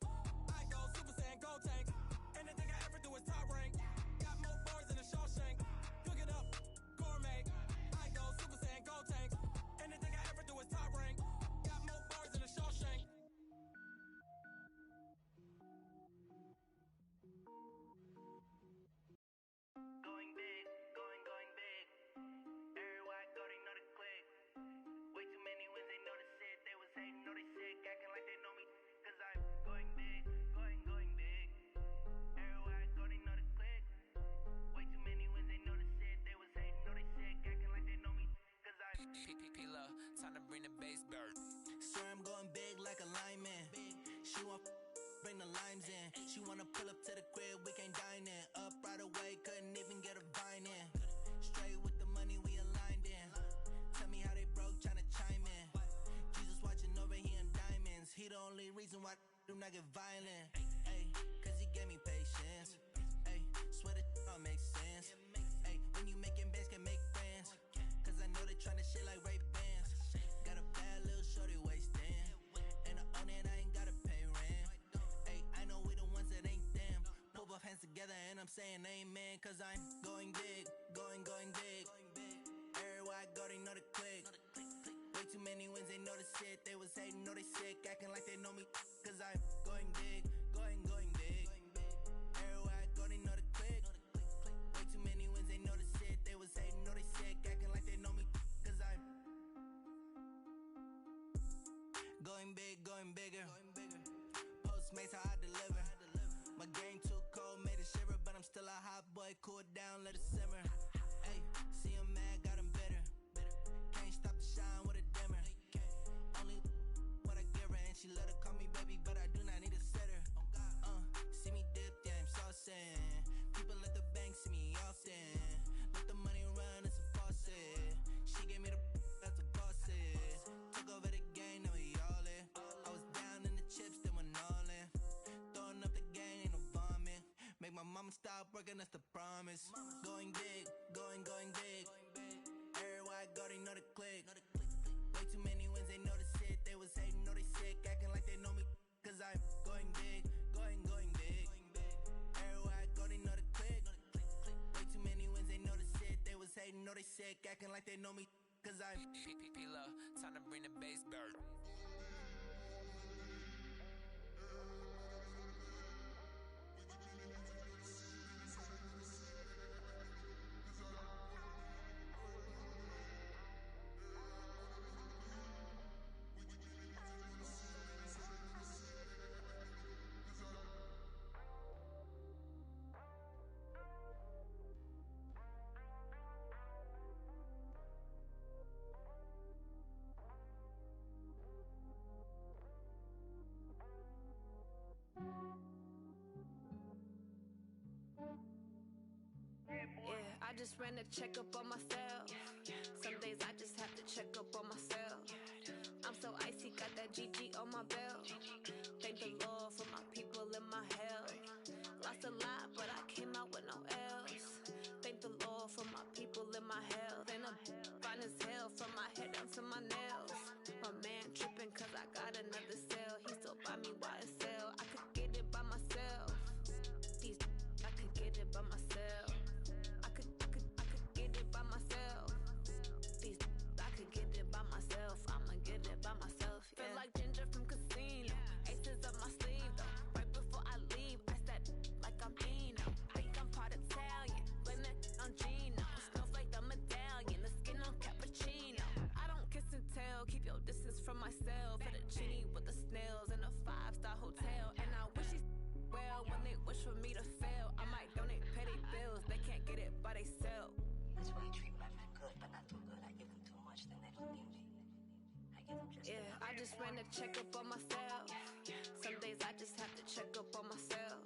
I go Super Saiyan, go tank. Anything I ever do is top rank. Got more bars than a Shawshank. Cook it up, gourmet. I go Super Saiyan, go tank. Anything I ever do is top rank. Got more bars than a Shawshank. Going big, going big. Everywhere I go, they know the click. Way too many wins, they know the shit. They was hating, know they sick, acting like they know me. Cause I'm going big, going big. P-Love, time to bring the bass bird. Swear I'm going big like a lineman. She want bring the limes in. She wanna pull up to the crib, we can't dine in. Up right away, couldn't even get a vine in. Straight with the money, we aligned in. Tell me how they broke, tryna chime in. Jesus watching over here in diamonds. He the only reason why do not get violent. Ay, cause he gave me patience. Ay, swear that all makes sense. Ay, when you making bands, can make friends. Cause I know they tryna shit like Ray-Bans. Got a bad little shorty wasting. And I own it, I ain't gotta pay rent. Ay, I know we the ones that ain't them. Pull both hands together and I'm saying amen. Cause I'm going big, going big. Everywhere I go, they know the click. Way too many wins, they know the shit. They was hating, know they sick, acting like they know me. Cause I'm going big, going big. Everywhere I go, they know the click. Way too many wins, they know the shit. They was hating, know they sick, acting like they know me. Cause I'm going big, going bigger. Postmates how I deliver. My game too cold, made it shiver. But I'm still a hot boy, cool it down, let it simmer. Hey, see him mad, got him bitter. Can't stop the shine with a dimmer. Only what I give her, and she let her call me baby, but I do not need a sitter. See me dip, yeah, I'm saucing. People at the bank see me often. Let the money run, it's a faucet. She gave me the that's a faucet. Took over the game, now we all in. I was down in the chips, then went all in. Throwing up the game, ain't no vomit. Make my mama stop working, that's the promise. Going big, going big. Everywhere I go, they know the click. Way too many wins, they know the shit. They was hating, know they sick, acting like they know me. Cause I'm going big, going big. Everywhere I go, they know the click. Way too many wins, they know the shit. They was hating, know they sick, acting like they know me. Cause I'm P-Love, time to bring the bass bird. Yeah, I just ran a checkup on myself. Some days I just have to check up on myself. I'm so icy, got that GG on my belt. Thank the Lord for my people in my health. Lost a lot, but I came out with no else. Thank the Lord for my people in my health. And I'm fine as hell from my head down to my nails. My man tripping cause I got another cell. He still buy me YSL. I could get it by myself. These I could get it by myself. I could get it by myself. These I could get it by myself. I'ma get it by myself. Yeah. Feel like Ginger from Casino. Aces up my sleeve though. Right before I leave, I said like I'm Dino. Think I'm part Italian, blame that on Gino. Smells like the medallion, the skin on cappuccino. I don't kiss and tell, keep your distance from myself. Fettuccine with the snails in a 5-star hotel. And I wish he well when they wish for me to fail. I might donate petty bills, they can't get it by they self. That's why you treat my friend good, but not too good. I give them too much, then they don't need me. I give them just yeah, I just ran a checkup on myself. Some days I just have to check up on myself.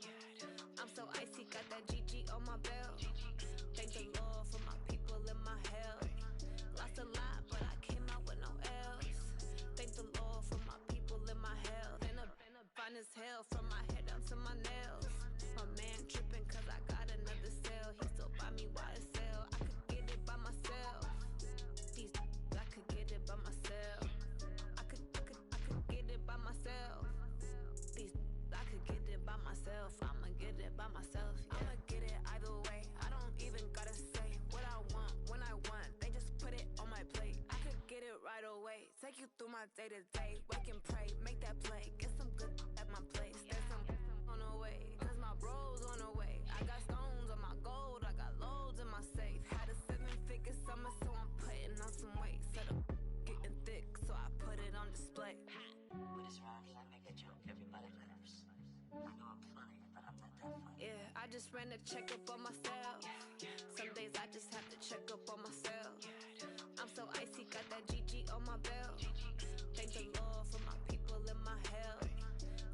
I'm so icy, got that GG on my belt. Thank the Lord for my people in my health. Lost a lot, but I came out with no else. Thank the Lord for my people in my health. And I'm fine as hell from my head down to my nails. My man tripping cause I got another cell. He still buy me YSL. I could get it by myself. These I could get it by myself. I could get it by myself. These I could get it by myself. I'ma get it by myself. Yeah. I'ma get it either way. I don't even gotta say what I want when I want. They just put it on my plate. I could get it right away. Take you through my day to day. Wake and pray, make that play. Get some good at my place. There's some on the way, cause my bros on the way. I got stones on my gold. I got loads in my safe. Had a 7-figure summer, so I'm putting on some weight. Set up getting thick, so I put it on display. With this round, I make a joke, everybody laughs. I know I'm funny, but I'm not that funny. Yeah, I just ran a checkup on myself. Some days I just have to check up on myself. I'm so icy, got that G for my people in my health.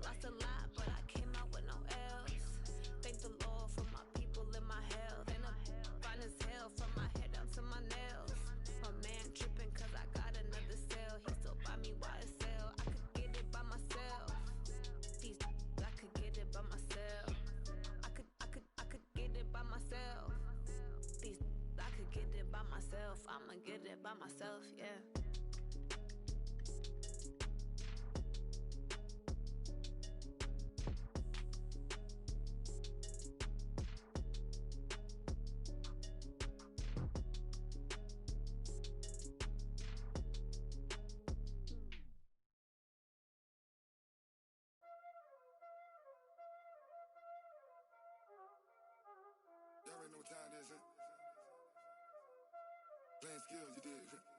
Lost a lot, but I came out with no L's. Thank the Lord for my people in my health. And I'm fine as hell from my head down to my nails. My man tripping cause I got another sale. He still buy me YSL. I could get it by myself. I could get it by myself. I could get it by myself. I could get it by myself. I'ma get it by myself, yeah. Y'all already know what time it is, huh? Playing skills, you did. Playing skills.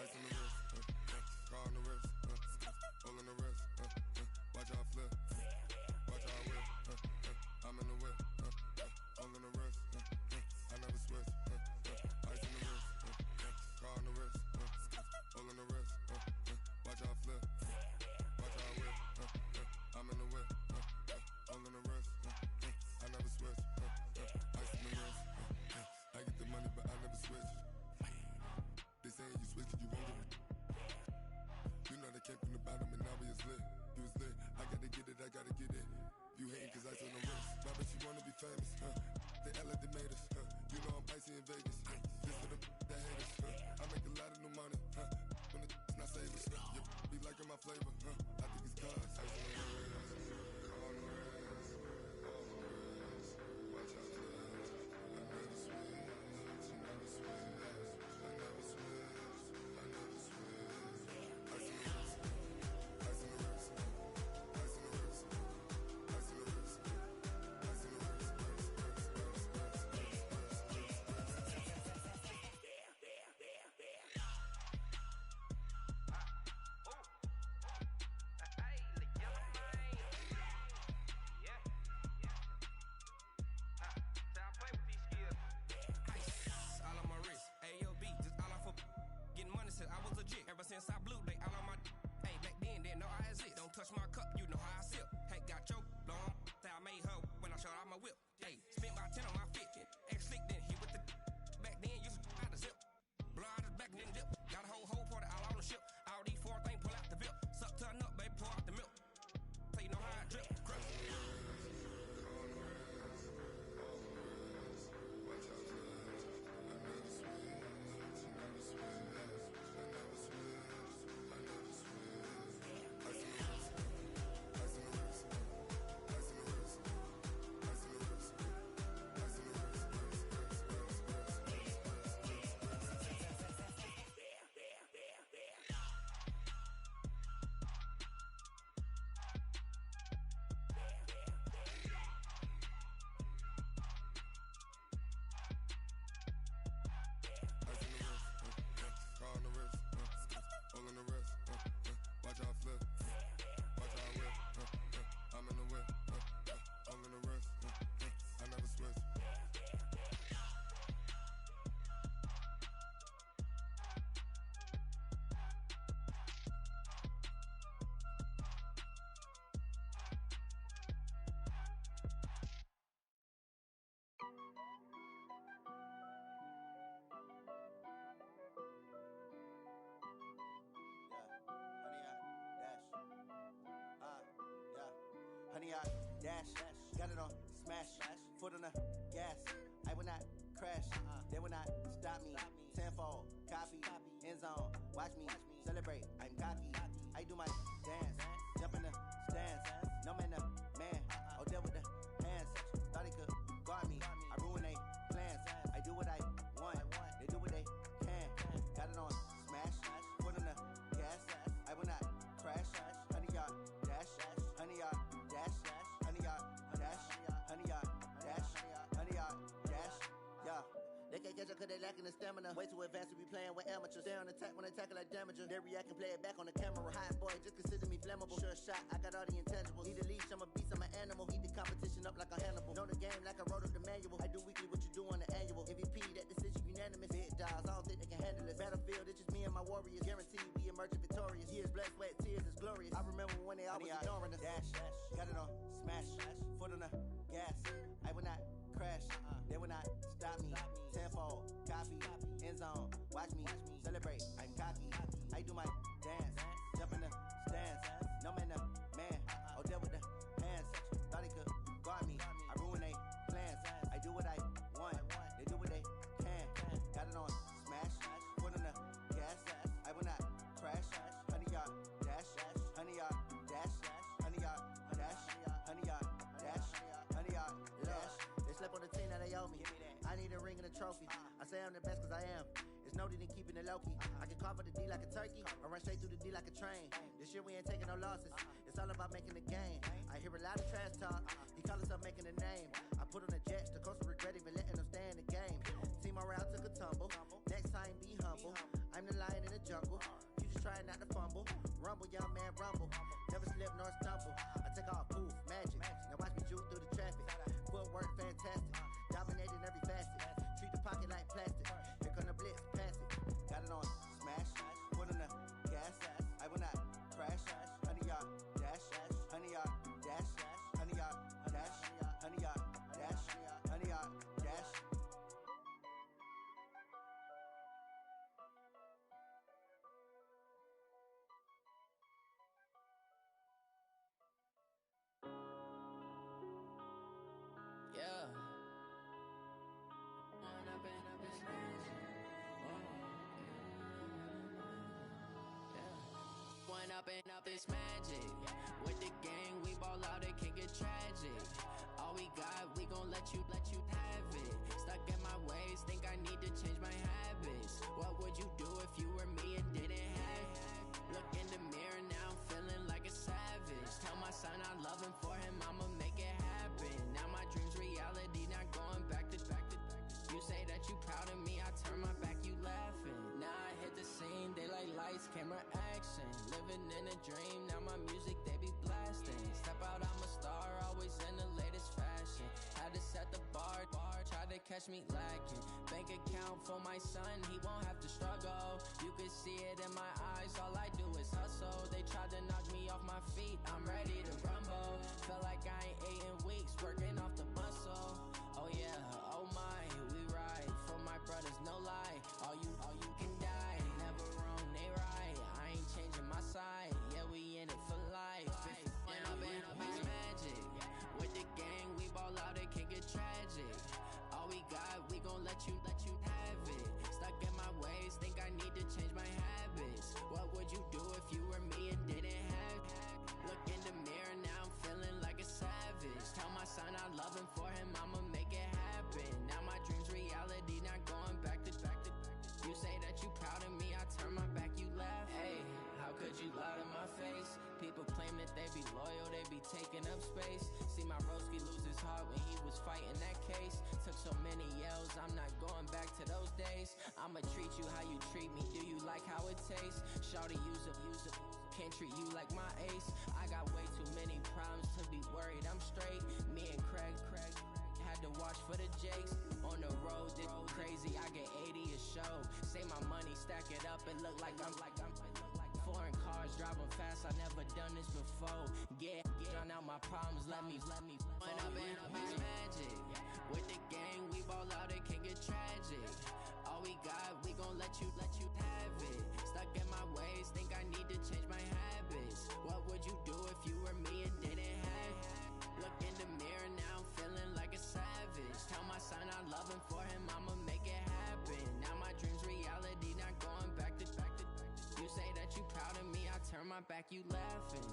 Ice on the wrist, car on the wrist, hole in the wrist, watch how I flip, watch how I whip, I'm in the whip, hole in the wrist, I never switch, ice on the wrist, car on the wrist, hole in the wrist, watch how I flip, watch how I whip, I'm in the whip, hole in the wrist, I never switch, ice on the wrist, I get the money but I never switch. They saying you switch, you won't get it. You know they came from the bottom and now we is lit. You was lit, I gotta get it, I gotta get it. You hating cause ice on the wrist. Why but you wanna be famous, They act like they made us, You know I'm icy in Vegas, This for the that hate us, I make a lot of new money, When it's not savers, You be liking my flavor, I think it's cause ice on the wrist, on the wrist, on the wrist. Watch out, I never switch, I never switch. Ever since I blew, they all on my hey, back then, didn't know I exist. Don't touch my cup, you know how I sip. Hey, got your long, say I made her when I showed out my whip. Hey, spent about 10 on my 50. Ex-slick, then he with the back then, used to out the zip. Blow out his back, then dip. Got a whole party all on the ship. All these four things pull out the VIP. Suck, turn up, baby, pour out the milk. So you know how I drip. Crush. Honey, I dash, got it on smash, foot on the gas. I will not crash, they will not stop me. Tenfold, copy, end zone, watch me celebrate. I'm cocky, I do my dance, jump in the stands. No man, the man, oh deal with the hands. Thought he could guard me, I ruin they plans. I do what I want, they do what they can. Got it on smash, foot on the gas. I will not crash, honey, y'all dash, honey, y'all dash, honey, y'all dash, honey, y'all dash, honey, y'all dash, yeah. They can't catch up cause they lacking the stamina. Way too advanced to be playing with amateurs. Stay on attack when they tackle like damager. They react and play it back on the camera. Hot boy, just consider me flammable. Sure shot, I got all the intangibles. Need a leash, I'm a beast, I'm an animal. Eat the competition up like a Hannibal. Know the game like I wrote up the manual. I do weekly what you do on the annual. MVP, that decision unanimous. Big dogs, I don't think they can scandalous. Battlefield, it's just me and my warriors. Guaranteed we emerging victorious. Years, blood, sweat, tears is glorious. I remember when they always ignoring us. Dash, got it on, smash, foot on the gas. I will not crash, they will not stop me. Tenfold, copy, end zone, watch me celebrate. I'm cocky, I do my dance, jump in the stands. No man, the man, oh there with the hands. Thought he could guard me, I ruin they plans. I do what I want, they do what they can. Got it on, smash, foot on the gas. I will not crash, 100-yard dash, 100-yard dash, 100-yard dash, 100-yard dash, 100-yard dash. They slept on the team that they owe me. I need a ring and a trophy. I say I'm the best cause I am. It's noted in keeping it low-key. I can carve up the D like a turkey or run straight through the D like a train. This year we ain't taking no losses. It's all about making the game. I hear a lot of trash talk. He call himself making a name. I put on the Jets. The coach will regret even letting them stay in the game. Team morale took a tumble. Next time be humble. I'm the lion in the jungle. You just trying not to fumble. Rumble, young man, rumble. Never slip nor stumble. I take off, poof, magic. Now watch me juke through the traffic. Footwork fantastic. Dominating every facet. Treat the pocket like plastic. Here come the blitz, pass it. Got it on, smash. Put on the gas. I will not crash. 100-yard dash. 100-yard dash. 100-yard dash. 100-yard dash. 100-yard dash. Yeah. One up and up this magic. With the gang, we ball out, it can get tragic. All we got, we gon' let you have it. Stuck in my ways, think I need to change my habits. What would you do if you were me and didn't have it? Look in the mirror now, I'm feeling like a savage. Tell my son I love him, for him I'ma make it happen. Now my dream's reality, not going back to. You say that you proud of me, I turn my back, you laughing. Now I hit the scene, they like lights, camera, action. Living in a dream, now my music, they be blasting. Step out, I'm a star, always in the latest fashion. Had to set the bar, try to catch me lacking. Bank account for my son, he won't have to struggle. You can see it in my eyes, all I do is hustle. They tried to knock me off my feet, I'm ready to rumble. Felt like I ain't ate in weeks, working off the muscle. Oh yeah, oh my, we ride for my brothers, no lie. All you can die, never wrong, they right. I ain't changing my side, yeah, we in it for life. When up and up is magic. With the gang, we ball out, it can get tragic. All we got, we gon' let you have it. Stuck in my ways, think I need to change my habits. What would you do if you were me and didn't have it? Look in the mirror, now I'm feeling like a savage. Tell my son I love him, for him I'ma make it happen. Now my dream's reality, not going back to. You say that you proud of me, I turn my back, you laugh. Hey, how could you lie to my face? People claim that they be loyal, they be taking up space. See my broski lose his heart when he was fighting that case. Took so many yells, I'm not going back to those days. I'ma treat you how you treat me, do you like how it tastes? Shawty, use up, can't treat you like my ace. I got way too many problems to be worried, I'm straight. Me and Craig had to watch for the Jakes. On the road, this crazy, I get 80 a show. Say my money, stack it up, and look like I'm foreign cars, driving fast, I never done this before. Get drown out my problems, let me When up and up is magic. With the gang, we ball out, it can get tragic. All we got, we gon' let you have it. Stuck in my ways, think I need to change my habits. What would you do if you were me and didn't have it? Look in the mirror, now I'm feeling like a savage. Tell my son I love him, for him I'ma make it happen. Now my dream's reality, not going back to. You say that you proud of me, I turn my back, you laughing.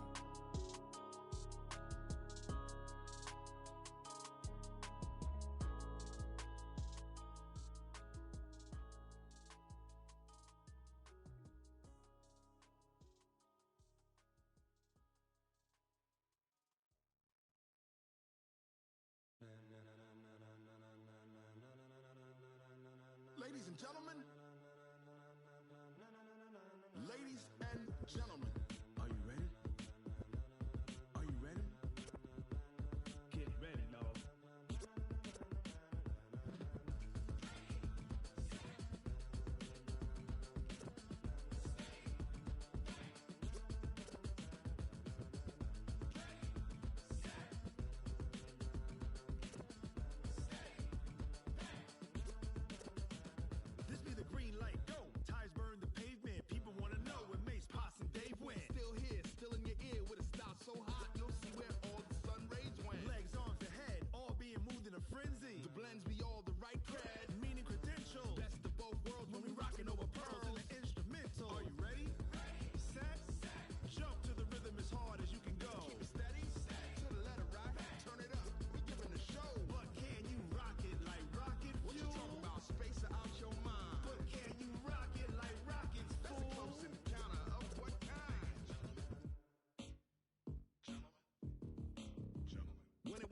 Ladies and gentlemen, ladies and gentlemen, are you ready? Are you ready? Get ready, dog.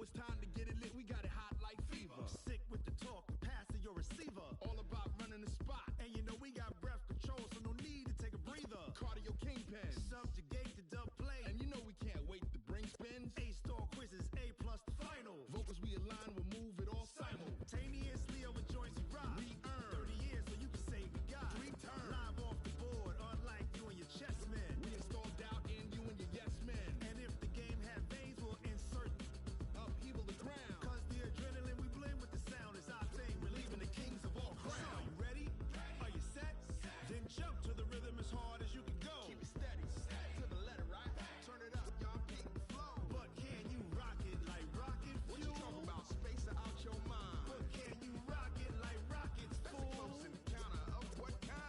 it's time to get it lit, we got it hot like fever. Sick with the talk, pass to your receiver. All about running the spot. And you know we got breath control, so no need to take a breather. Cardio kingpin, subjugate the dub play. And you know we can't wait to bring spins. A-star quizzes, A+ the final. Vocals we align, we'll move it all simultaneously over joints and rock. We earn 30 years, so you can say we got 3 turns. Live off the board, unlike you and your chess men. We install doubt in you and your yes men. And if the game had veins, we'll insert upheaval the ground. Cause the adrenaline we blend with the sound is our thing. We're leaving the kings of all crowns. So are you ready? Are you set? Then jump to the rhythm as hard as you can go. Keep it steady, to the letter, right? Turn it up, y'all keep the flow. But can you rock it like rocket fuel? What you talking about? Space out your mind. But can you rock it like rockets, fool? That's a close encounter of what kind?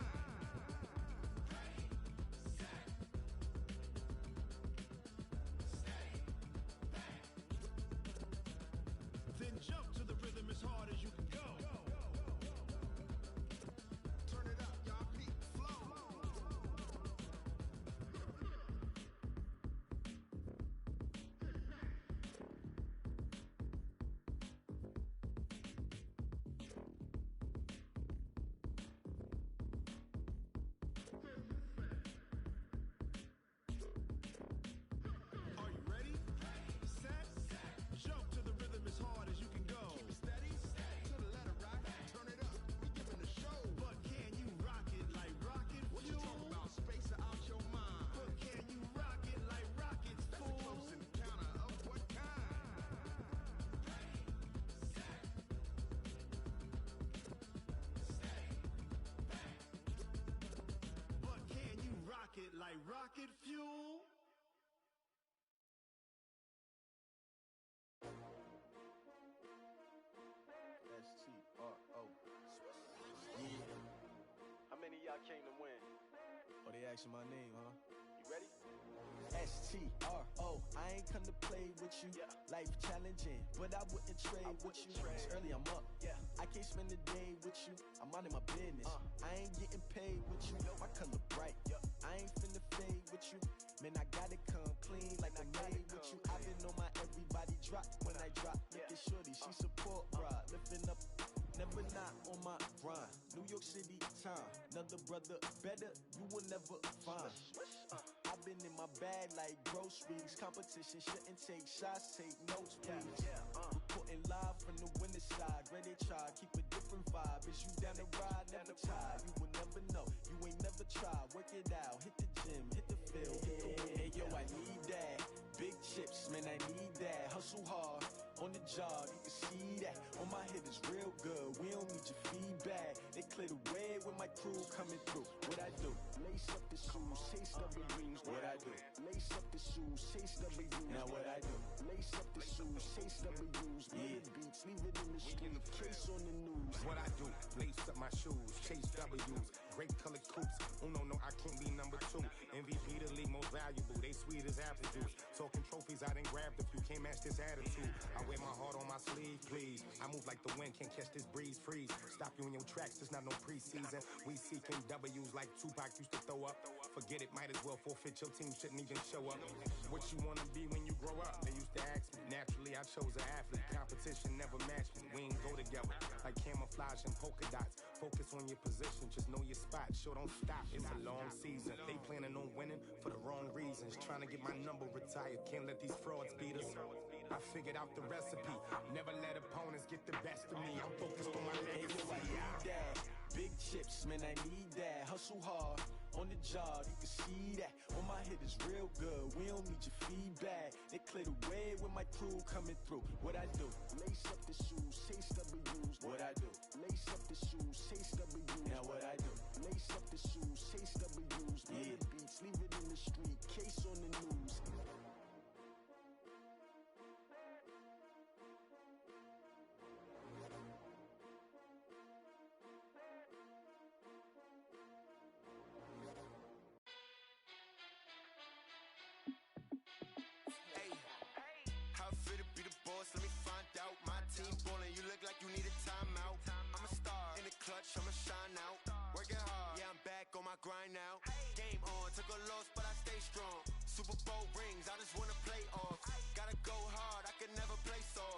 Then jump to the rhythm as hard as you can go. Turn it up, y'all peep the flow. Are you ready? Set? Jump to the rhythm as hard as you can go. Keep it steady, to the letter, right? Turn it up, we giving a show. But can you rock it like rocket fuel? What you talking about? Space out your mind. But can you rock it like rockets, fool? That's a close encounter of what kind? But can you rock it like rocket fuel? S-T-R-O. Yeah. How many of y'all came to win? Oh, they asking my name, huh? You ready? S-T-R-O. I ain't come to play with you. Life challenging, but I wouldn't trade with you. It's early, I'm up. I can't spend the day with you. I'm minding my business. I ain't getting paid with you. My color bright. I ain't finna fade with you. Man, I gotta come clean like I made with you. I've been on my everybody drop when I drop. Look at shorty, she support ride. Lifting up, never not on my grind. New York City time, another brother better, you will never find. I've been in my bag like groceries. Competition shouldn't take shots, take notes, please. Reporting live from the winter side. Ready to try, keep a different vibe. Is you down the ride, never tired. You will never know, you ain't never tried. Work it out, hit the gym, hit the field, hit the wind. Hey yo, I need that. Big chips, man, I need that. Hustle hard, on the job, you can see that. On my head is real good, we don't need your feedback. They clear the way with my crew coming through. What I do? Lace up the shoes, chase W's. What I do? Lace up the shoes, chase W's. Now what I do? Lace up the shoes, chase W's. Yeah. Beats, leave it in the street, case on the news. What I do? Lace up my shoes, chase W's. Great colored coops. Oh no, I can't be number 2. MVP the league most valuable. They sweet as apple juice. Talking trophies, I done grabbed a few. Can't match this attitude. I wear my heart on my sleeve, please. I move like the wind, can't catch this breeze. Freeze. Stop you in your tracks. There's not no preseason. We seeking W's like Tupac used to throw up. Forget it, might as well forfeit. Your team shouldn't even show up. What you wanna be when you grow up? They used to ask me. Naturally, I chose an athlete. Competition never matched me. We ain't go together like camouflage and polka dots. Focus on your position, just know your spot. Sure, don't stop. It's a long season. They planning on winning for the wrong reasons. Trying to get my number retired. Can't let these frauds beat us. I figured out the recipe. Never let opponents get the best of me. I'm focused on my legacy. I need that. Big chips, man, I need that. Hustle hard, on the job, you can see that. On my head is real good, we don't need your feedback. They clear the way with my crew coming through. What I do? Lace up the shoes, chase W's. What I do? Lace up the shoes, chase W's. Now what I do? Lace up the shoes, chase W's. Yeah. Beats, leave it in the street, case on the news. How fit to be the boss? Let me find out. My team ballin', you look like you need a timeout. I'm a star in the clutch, I'ma shine out. Working hard, yeah, I'm back on my grind now. Game on, took a loss, but I stay strong. Super Bowl rings, I just wanna play off. Gotta go hard, I can never play soft.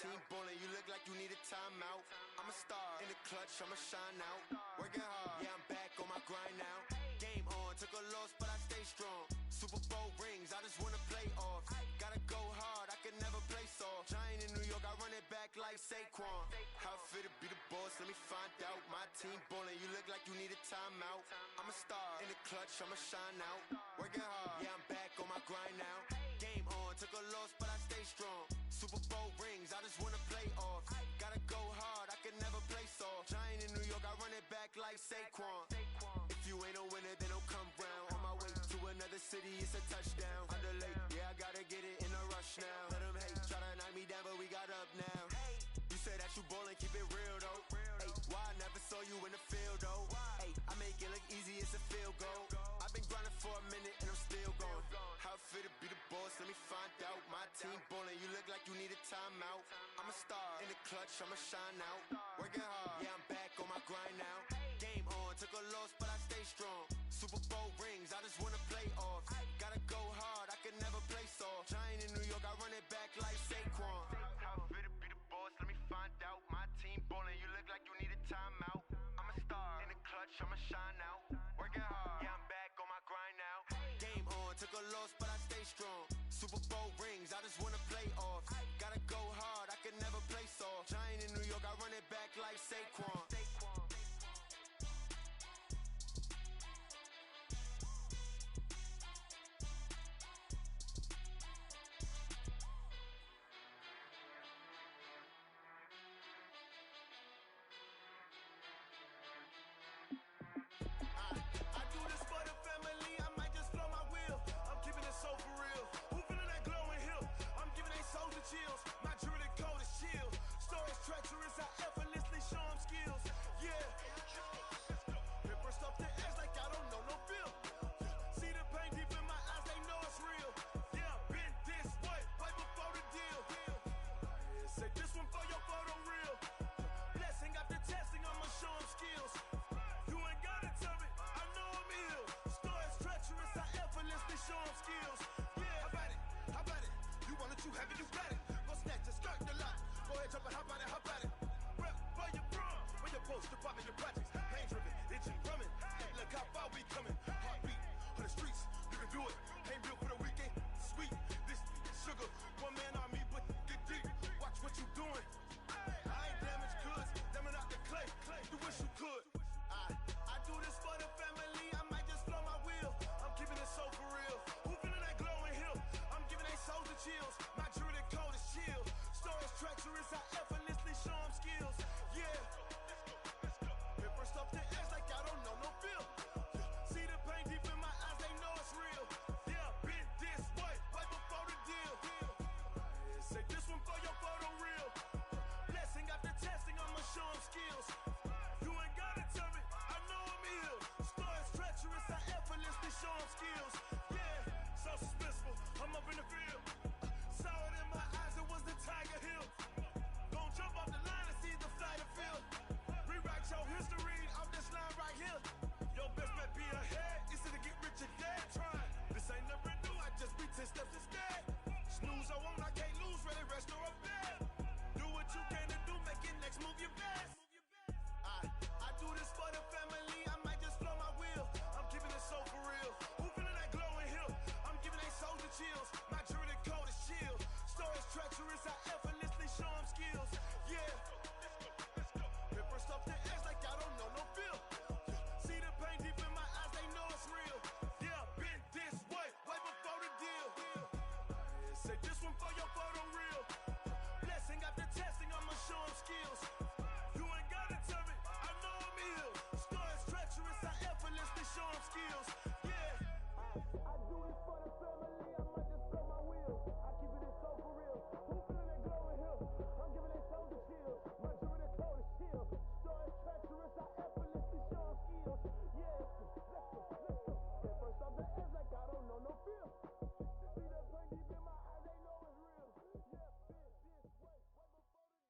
team ballin', you look like you need a timeout. I'm a star in the clutch, I'ma shine out. Working hard, yeah, I'm back on my grind now. Game on, took a loss, but I stay strong. Super Bowl rings, I just wanna play off. Gotta go hard, I can never play soft. Giant in New York, I run it back like Saquon. How it feel to be the boss, let me find out. My team ballin', you look like you need a timeout. I'm a star in the clutch, I'ma shine out. Working hard, yeah, I'm back on my grind now. Game on, took a loss, but I stay strong. Super Bowl rings, I just wanna play off. Gotta go hard, I can never play soft. Giant in New York, I run it back like Saquon. If you ain't a winner, then don't come round. On my way to another city, it's a touchdown. Underlay, yeah, I gotta get it in a rush now. Let them hate, try to knock me down, but we got up now. You say that you ballin', keep it real though. Ay, why I never saw you in the field though? Ay, I make it look easy, it's a field goal. I've been grinding for a minute and I'm still going. How it feel to be the boss, let me find out. My team ballin', you look like you need a timeout. I'm a star in the clutch, I'ma shine out. Working hard, yeah, I'm back on my grind now. Game on, took a loss, but I stay strong. Super Bowl rings, I just wanna play off. Gotta go hard, I can never play soft. Giant in New York, I run it back like Saquon. How it feel to be the boss, let me find out. My team ballin', you look like you need a timeout. I'm a star in the clutch, I'ma shine out. Working hard, yeah, I'm back on my grind now. Game on, took a loss, but I stay strong. Super Bowl rings, I just wanna play off. Gotta go hard, I can never play soft. Giant in New York, I run it back like Saquon. I do this for the family, I might just blow my wheel. I'm keeping it so for real. Who feeling that glowing hill? I'm giving they souls the chills. My jewelry code is chill. Stories treacherous, I effortlessly show them skills. Yeah. Paper stuff the edge like I don't know no feel. See the pain deep in my eyes, they know it's real. Yeah, been this way, way before the deal. Say this one for your photo reel. Blessing after testing, I'ma show them skills. You ain't gotta tell me, I know I'm ill. Stories treacherous, I effortlessly show them skills. Yeah, how about it? How about it? You want it, you have it, you got it. Go snatch it, skirt the lot. Go ahead, jump it, how about it? How about it? Rep where you from? Where you post, popping your projects. Pain driven, itching, drumming. Hey, look how far we coming. Heartbeat on the streets, you can do it. Ain't built for the weekend. Sweet, this sugar. One man army, but get deep. Watch what you doing. I ain't damaged goods, damn out the clay. You wish you could. I do this for the family, I might just blow my wheel. I'm keeping it so for real. Who feeling that glowing hill? I'm giving they souls the chills. My jewelry code is chill. Stories treacherous, I effortlessly show them skills. Yeah. Paper stuff the edge like I don't know no feel. See the pain deep in my eyes, they know it's real. Yeah, been this way, way before the deal. Say this one for your photo reel. Blessing after testing, I'ma show them skills. You ain't gotta tell me, I know I'm ill. Stories treacherous, I effortlessly show them skills. Yeah, so suspenseful, I'm up in the field. Saw it in my eyes, it was the Tiger Hill. Gon' jump off the line and see the flight of field. Rewrite your history off this line right here. Your best bet be ahead, it's to get rich or dead trying. This ain't never new, I just be 10 steps instead. Snooze, I won't, I can't lose, ready, rest or up bed. Do what you can to do, make it next move your best. I do this for the family, I might just blow my wheel. I'm keeping it so for real. Who feeling that glowing hill? I'm giving they souls the chills. My jewelry code is chill. Stories treacherous, I effortlessly show them skills. Yeah. Paper stuff the edge like I don't know no feel. See the pain deep in my eyes, they know it's real. Yeah, been this way, way before the deal. Say this one for your photo reel. Blessing after testing, I'ma show them skills. You ain't gotta tell me, I know I'm ill. Stories treacherous, I effortlessly show them skills. Yeah. I do this for the family, I might just blow my wheel. I keep it so for real. Who feeling that glowing hill? I'm giving they souls the chill. My jewelry code is chill. Stories treacherous, I effortlessly show them skills. Yeah. Let's go, let's go. That first off the edge like I don't know no feel. See that pain deep in my eyes, they know it's real. Yeah, been this way, way before the deal.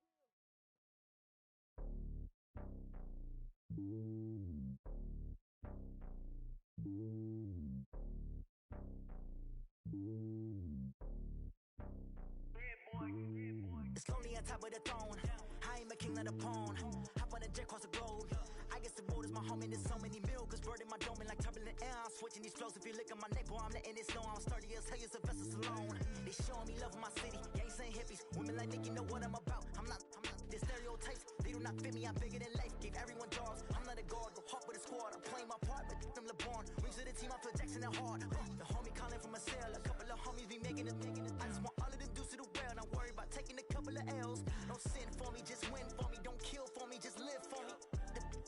on top of the throne. I am a king of the pawn. Hop on a jet across the globe. I guess the world is my home and there's so many milk. Bird in my dome and like turbulent air. I'm switching these flows. If you look at my neck, boy, I'm letting it snow. I'm sturdy as hell as a vessel alone. They showing me love in my city. Gangs ain't hippies. Women like Nicki know what I'm about. I'm not the stereotypes. They do not fit me. I'm bigger than life. Gave everyone jobs. I'm not a guard. Go hop with a squad. I'm playing my part, but I'm LeBron. Rings to the team. I feel Jackson and hard. The homie calling from a cell. A couple of homies be making it. I just want all of them dudes to the well. Not worry about taking a couple of L's. Don't sin for me. Just win for me. Don't kill for me. Just live for me.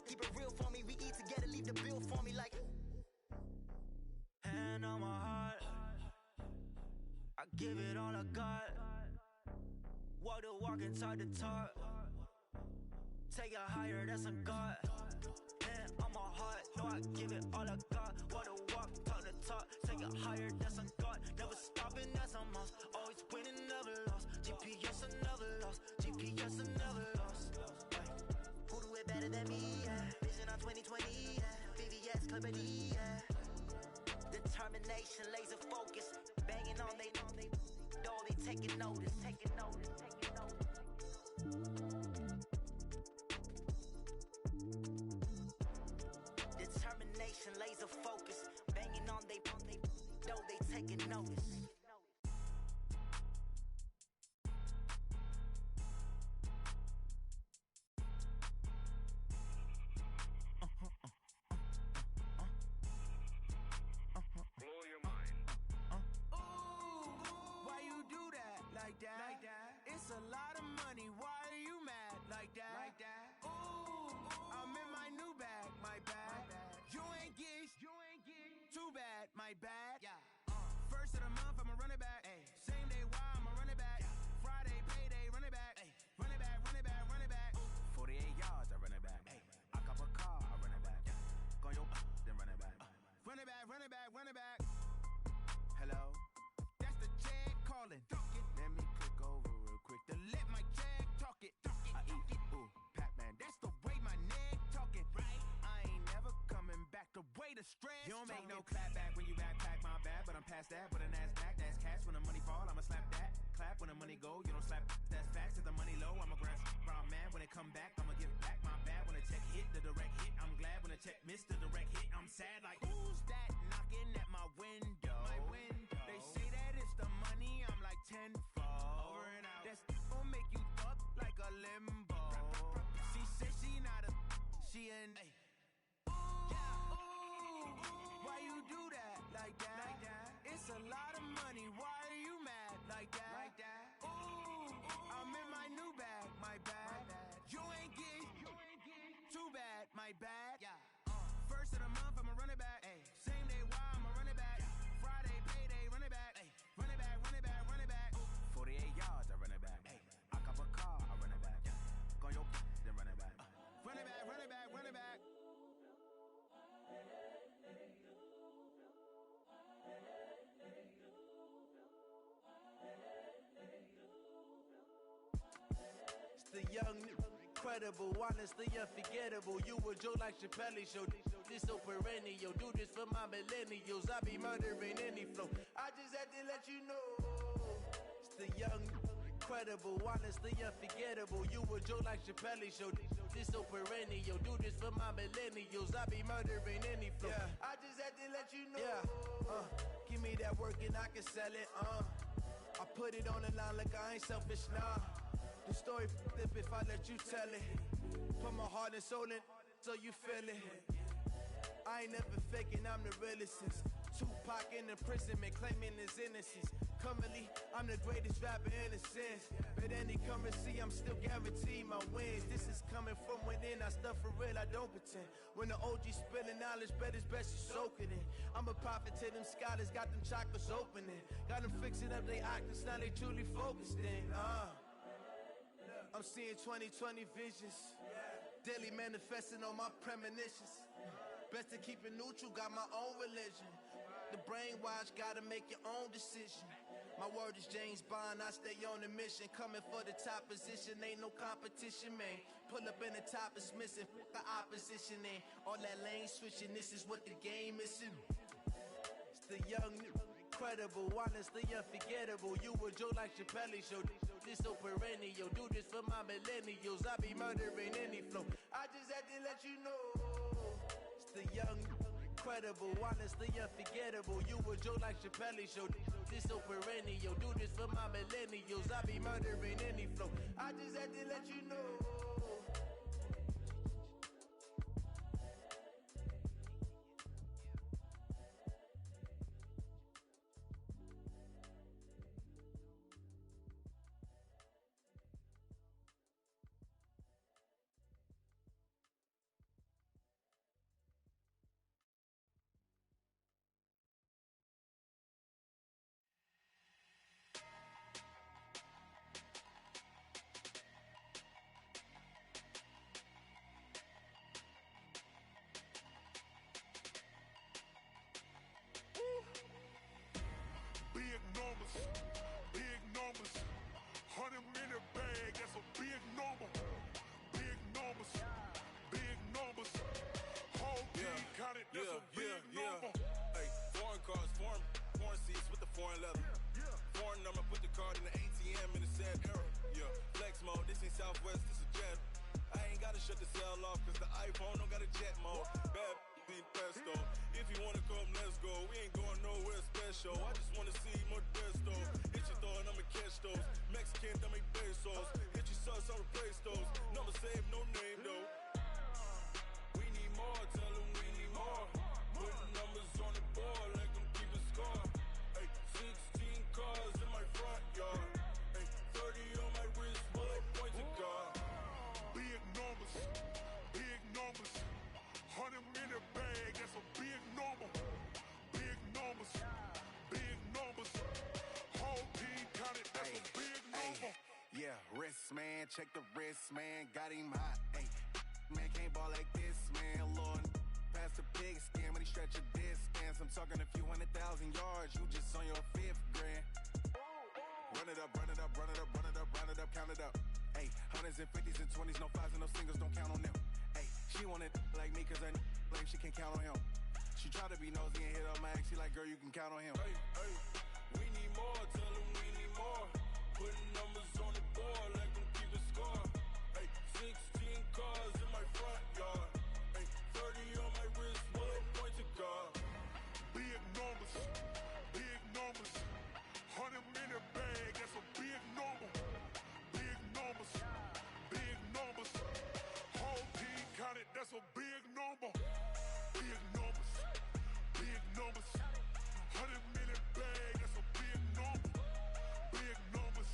Keep it real for me. We eat together. Leave the bill for me like. Hand on my heart. I give it all I got. Walk the walk and talk the talk. Take it higher, that's a God. Hand on my heart, no, I give it all I got. Walk the walk, talk the talk. Take it higher, that's a God. Never stopping, that's a must. Always winning, never lost. GPS, I never lost. GPS, I never lost. Who do it better than me? Yeah. Vision on 2020, yeah. VVS, Clippity, yeah. Determination, laser focus. Banging on they door, they taking notice. Taking notice, taking notice. Determination, laser focus. Banging on they door, they taking notice. Blow your mind. Why you do that like that? Like that? It's a lot of money. Why are you mad like that? Like that? Ooh, I'm in my new bag. My bad. You ain't geese. Too bad. My bad. Yeah. First of the month, I'ma run it back. Ay. Same day, why I'ma run it back? Yeah. Friday, payday, run it back. Ay. Run it back, run it back, run it back. 48 yards, I run it back. Ay. I cop a car, I run it back. Yeah. Go your then run it back. Run it back, run it back, run it back. Hello? That's the Jag calling. Let me click over real quick to let my Jag talk it. I eat it, ooh, Pac-Man. That's the way my neck talking. Right? I ain't never coming back the way the stress. You don't make no clap back when you backpack, my bad, but I'm past that. But an ass back, that's cash. When the money fall, I'ma slap that. Clap when the money go, you don't slap. That's facts. If the money low, I'ma grab brown man. When it come back, I'ma give back my bad. When the check hit, the direct hit. I'm glad when the check missed the direct hit. I'm sad like who's that knocking at my window? My window. They say that it's the money. I'm like tenfold. Over and out. That's gon' make you fuck like a limbo. She said she not a. She an. Ay. Why you do that like that? Like that? It's a lot of money. Why are you mad like that? Like that? Ooh, I'm in my new bag. My bad. You ain't geek. Too bad. My bad. Yeah. First of the month, I'ma run it back. Ay. Same day, why I'ma run it back? Yeah. Friday, payday, run it back. Ay. Run it back, run it back, run it back. 48 yards, I run it back. Ay. I cop a car, I run it back. Yeah. Go your then run it back. Run it back, run it back, run it back. It's the young, incredible, honestly unforgettable. You a Joe like Chappelle show. This so perennial. Do this for my millennials. I be murdering any flow. I just had to let you know. It's the young, incredible, honestly unforgettable. You a Joe like Chappelle show. This so perennial. Do this for my millennials. I be murdering any flow. Yeah. I just had to let you know. Yeah. Give me that work and I can sell it. I put it on the line like I ain't selfish, nah. The story flip if I let you tell it. Put my heart and soul in so you feel it. I ain't never faking, I'm the realest since Tupac in imprisonment, claiming his innocence. Currently, I'm the greatest rapper in a sense. But any currency, I'm still guaranteed my wins. This is coming from within, I stuff for real, I don't pretend. When the OG spilling knowledge, bet it's best you soak it in. I'm a prophet to them scholars, got them chakras opening. Got them fixing up their octaves, now they truly focused in. I'm seeing 2020 visions. Daily manifesting on my premonitions. Best to keep it neutral, got my own religion. The brainwash, gotta make your own decision. My word is James Bond, I stay on a mission. Coming for the top position, ain't no competition, man. Pull up in the top is missing, the opposition in. All that lane switching, this is what the game is in. It's the young, incredible, honestly unforgettable. You a Joe like Chappelle show. This so perennial, do this for my millennials. I be murdering any flow. I just had to let you know. It's the young, incredible, honestly unforgettable. You a Joe like Chappelle show. This so perennial, do this for my millennials. I be murdering any flow. I just had to let you know. Big numbers, big numbers. 100 minute bag, that's a big number. Big numbers, big numbers. Whole team counted, that's a big number. Hey, foreign cars, foreign seats with the foreign leather. Foreign number, put the card in the ATM in the sad era. Yeah, flex mode, this ain't Southwest, this is jet. I ain't gotta shut the cell off, cause the iPhone don't got a jet mode. Bad being pesto. If you wanna come, let's go. We ain't going nowhere special. I just wanna see Modesto. Hit your thought, I'ma catch those. Mexican, I make pesos. Hit your sus, I'll replace those. Number saved, no name though. We need more, tell them we need more. Putting numbers on the board like I'm keeping score. Hey, 16 cars in my front yard. Hey, 30 on my wrist, bullet point to God. Big numbers, big numbers. 100 minute bag, that's a big number. Big numbers, big numbers. Whole team counted, that's a big number. Yeah, wrist man, check the wrist man, got him hot. Ay, man can't ball like this, man. Lord, past the pig skin when he stretch a distance. I'm talking a few 100,000 yards, you just on your 5th grand. Run it up, run it up, run it up, run it up, run it up, count it up. Ay, hundreds and 50s and 20s, no 5s and no singles, don't count on them. Ay, she wanted like me cause I blame she can't count on him. She tried to be nosy and hit up my ex, she like, girl, you can count on him. Hey, hey, we need more, tell them we need more. Putting numbers on the board like I'm keeping score. Hey, 16 cars in my front yard. Hey, 30 on my wrist, bullet point to God. Big numbers, big numbers. 100 minute bag, that's a big number. Big numbers, big numbers. Whole team counted, that's a big number. Big numbers, big numbers. 100 minute bag, that's a big number. Big numbers,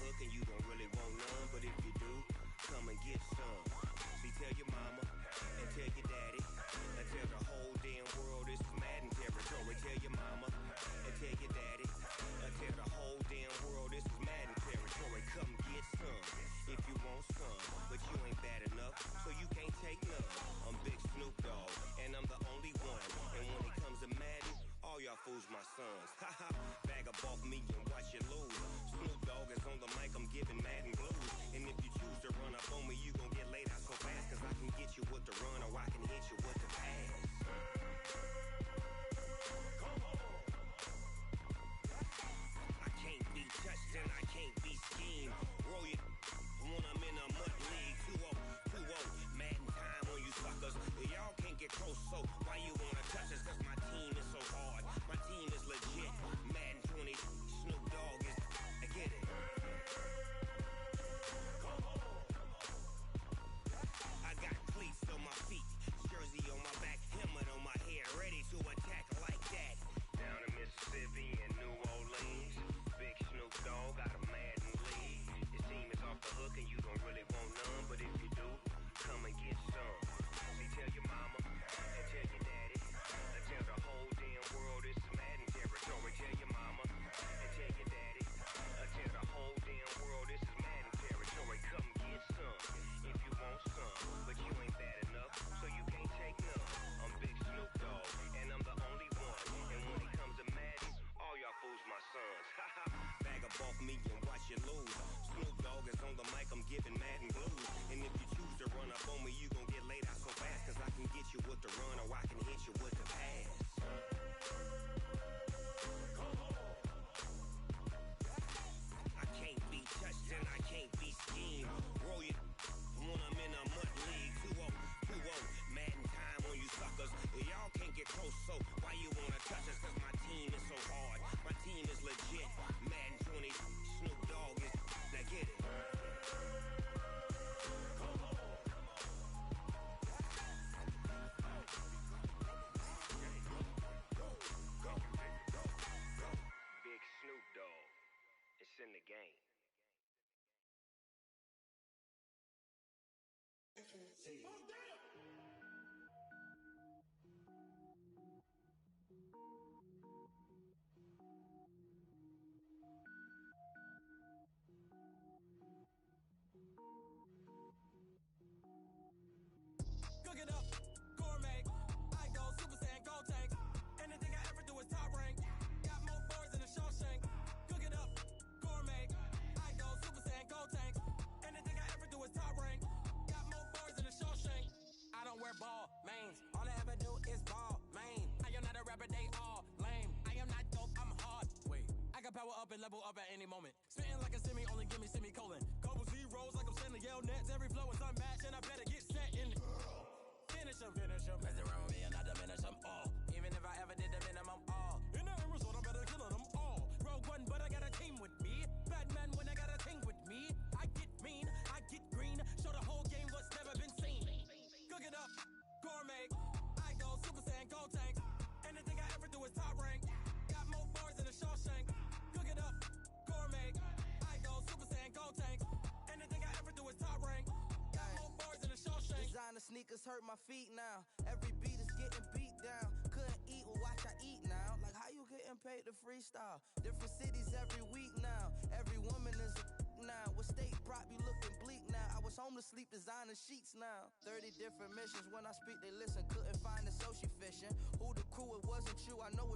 hook and you don't really want none. But if you do, come and get some. See, tell your mama and tell your daddy and tell the whole damn world this is Madden territory. Tell your mama and tell your daddy and tell the whole damn world this is Madden territory. Come get some if you want some, but you ain't bad enough, so you can't take none. I'm Big Snoop Dogg, and I'm the only one. And when it comes to Madden, all y'all fools my sons. Haha, bag up off me and watch you lose. Snoop Dogg is on the mic, I'm giving Madden blues. And if you choose to run up on me, you gon' get laid out so fast, cause I can get you with the run or I can hit you with the pass. I can't be touched and I can't be schemed. Roll you when I'm in a mud league. 2-0, 2-0, Madden time on you suckers. Y'all can't get close, so why you wanna touch us? Cause my team is so hard, my team is legit. Madden 20, Snoop Dogg is, I get it. I got cleats on my feet, jersey on my back, helmet on my head, ready to attack like that. Down in Mississippi and New Orleans, Big Snoop Dogg got a Madden league. Your team is off the hook and you don't really want none, but if you do, come and get some. See, tell your mama and tell your daddy and tell the whole damn world this is Madden territory. Tell your mama and tell your daddy and tell the whole damn world this is Madden territory. Come get some if you want some, but you ain't bad enough, so you can't take none. I'm Big Snoop Dogg, and I'm the only one. And when it comes to Madden, all y'all fools my sons. Haha, bag up off me and watch you lose. Snoop Dogg is on the mic, I'm giving Madden blues. And if you choose to run up on me, you gon' get laid out so fast, cause I can get you with the run or I can hit you with the pass. I can't be touched and I can't be schemed. Roll you when I'm in a mud league. 2-0, 2-0, Madden time on you suckers. Y'all can't get close, so why you wanna touch us? Cause my team is so hard, my team is legit. Madden 20, Snoop Dogg is, now get it. Big Snoop Dogg, it's in the game. Cook it up, gourmet. I go Super Saiyan, go tank. Anything I ever do is top rank. Got more boards than a Shawshank. Cook it up, gourmet. I go Super Saiyan, go tank. Anything I ever do is top rank. Got more boards than a Shawshank. I don't wear ball mains. All I ever do is ball main. I am not a rapper, they all lame. I am not dope, I'm hard. Wait, I got power up and level up at any moment. Spitting like a semi, only give me semicolon. Couple zeros like I'm sending yell nets. Every flow is unmatched and I better get set in. Finish them. Mess around with me and I diminish them all. Even if I ever did the minimum all. In the end result, I'm better killing them all. Rogue One, but I got a team with me. Batman when I got a team with me. I get mean, I get green. Show the whole game what's never been seen. Cook it up, gourmet. I go Super Saiyan, go tank. Anything I ever do is top rank. Got more bars than a Shawshank. Cook it up, gourmet. I go Super Saiyan, go tank. Anything I ever do is top rank. Got more bars than a Shawshank. Designer sneakers hurt my feet now. Every beat is getting beat down. Couldn't eat, well watch I eat now. Like how you getting paid to freestyle? Different cities every week now. Every woman is a now. What state prop you looking bleak now? I was home to sleep designer sheets now. 30 different missions. When I speak they listen. Couldn't find it, so she fishing. Who the crew? It wasn't you. I know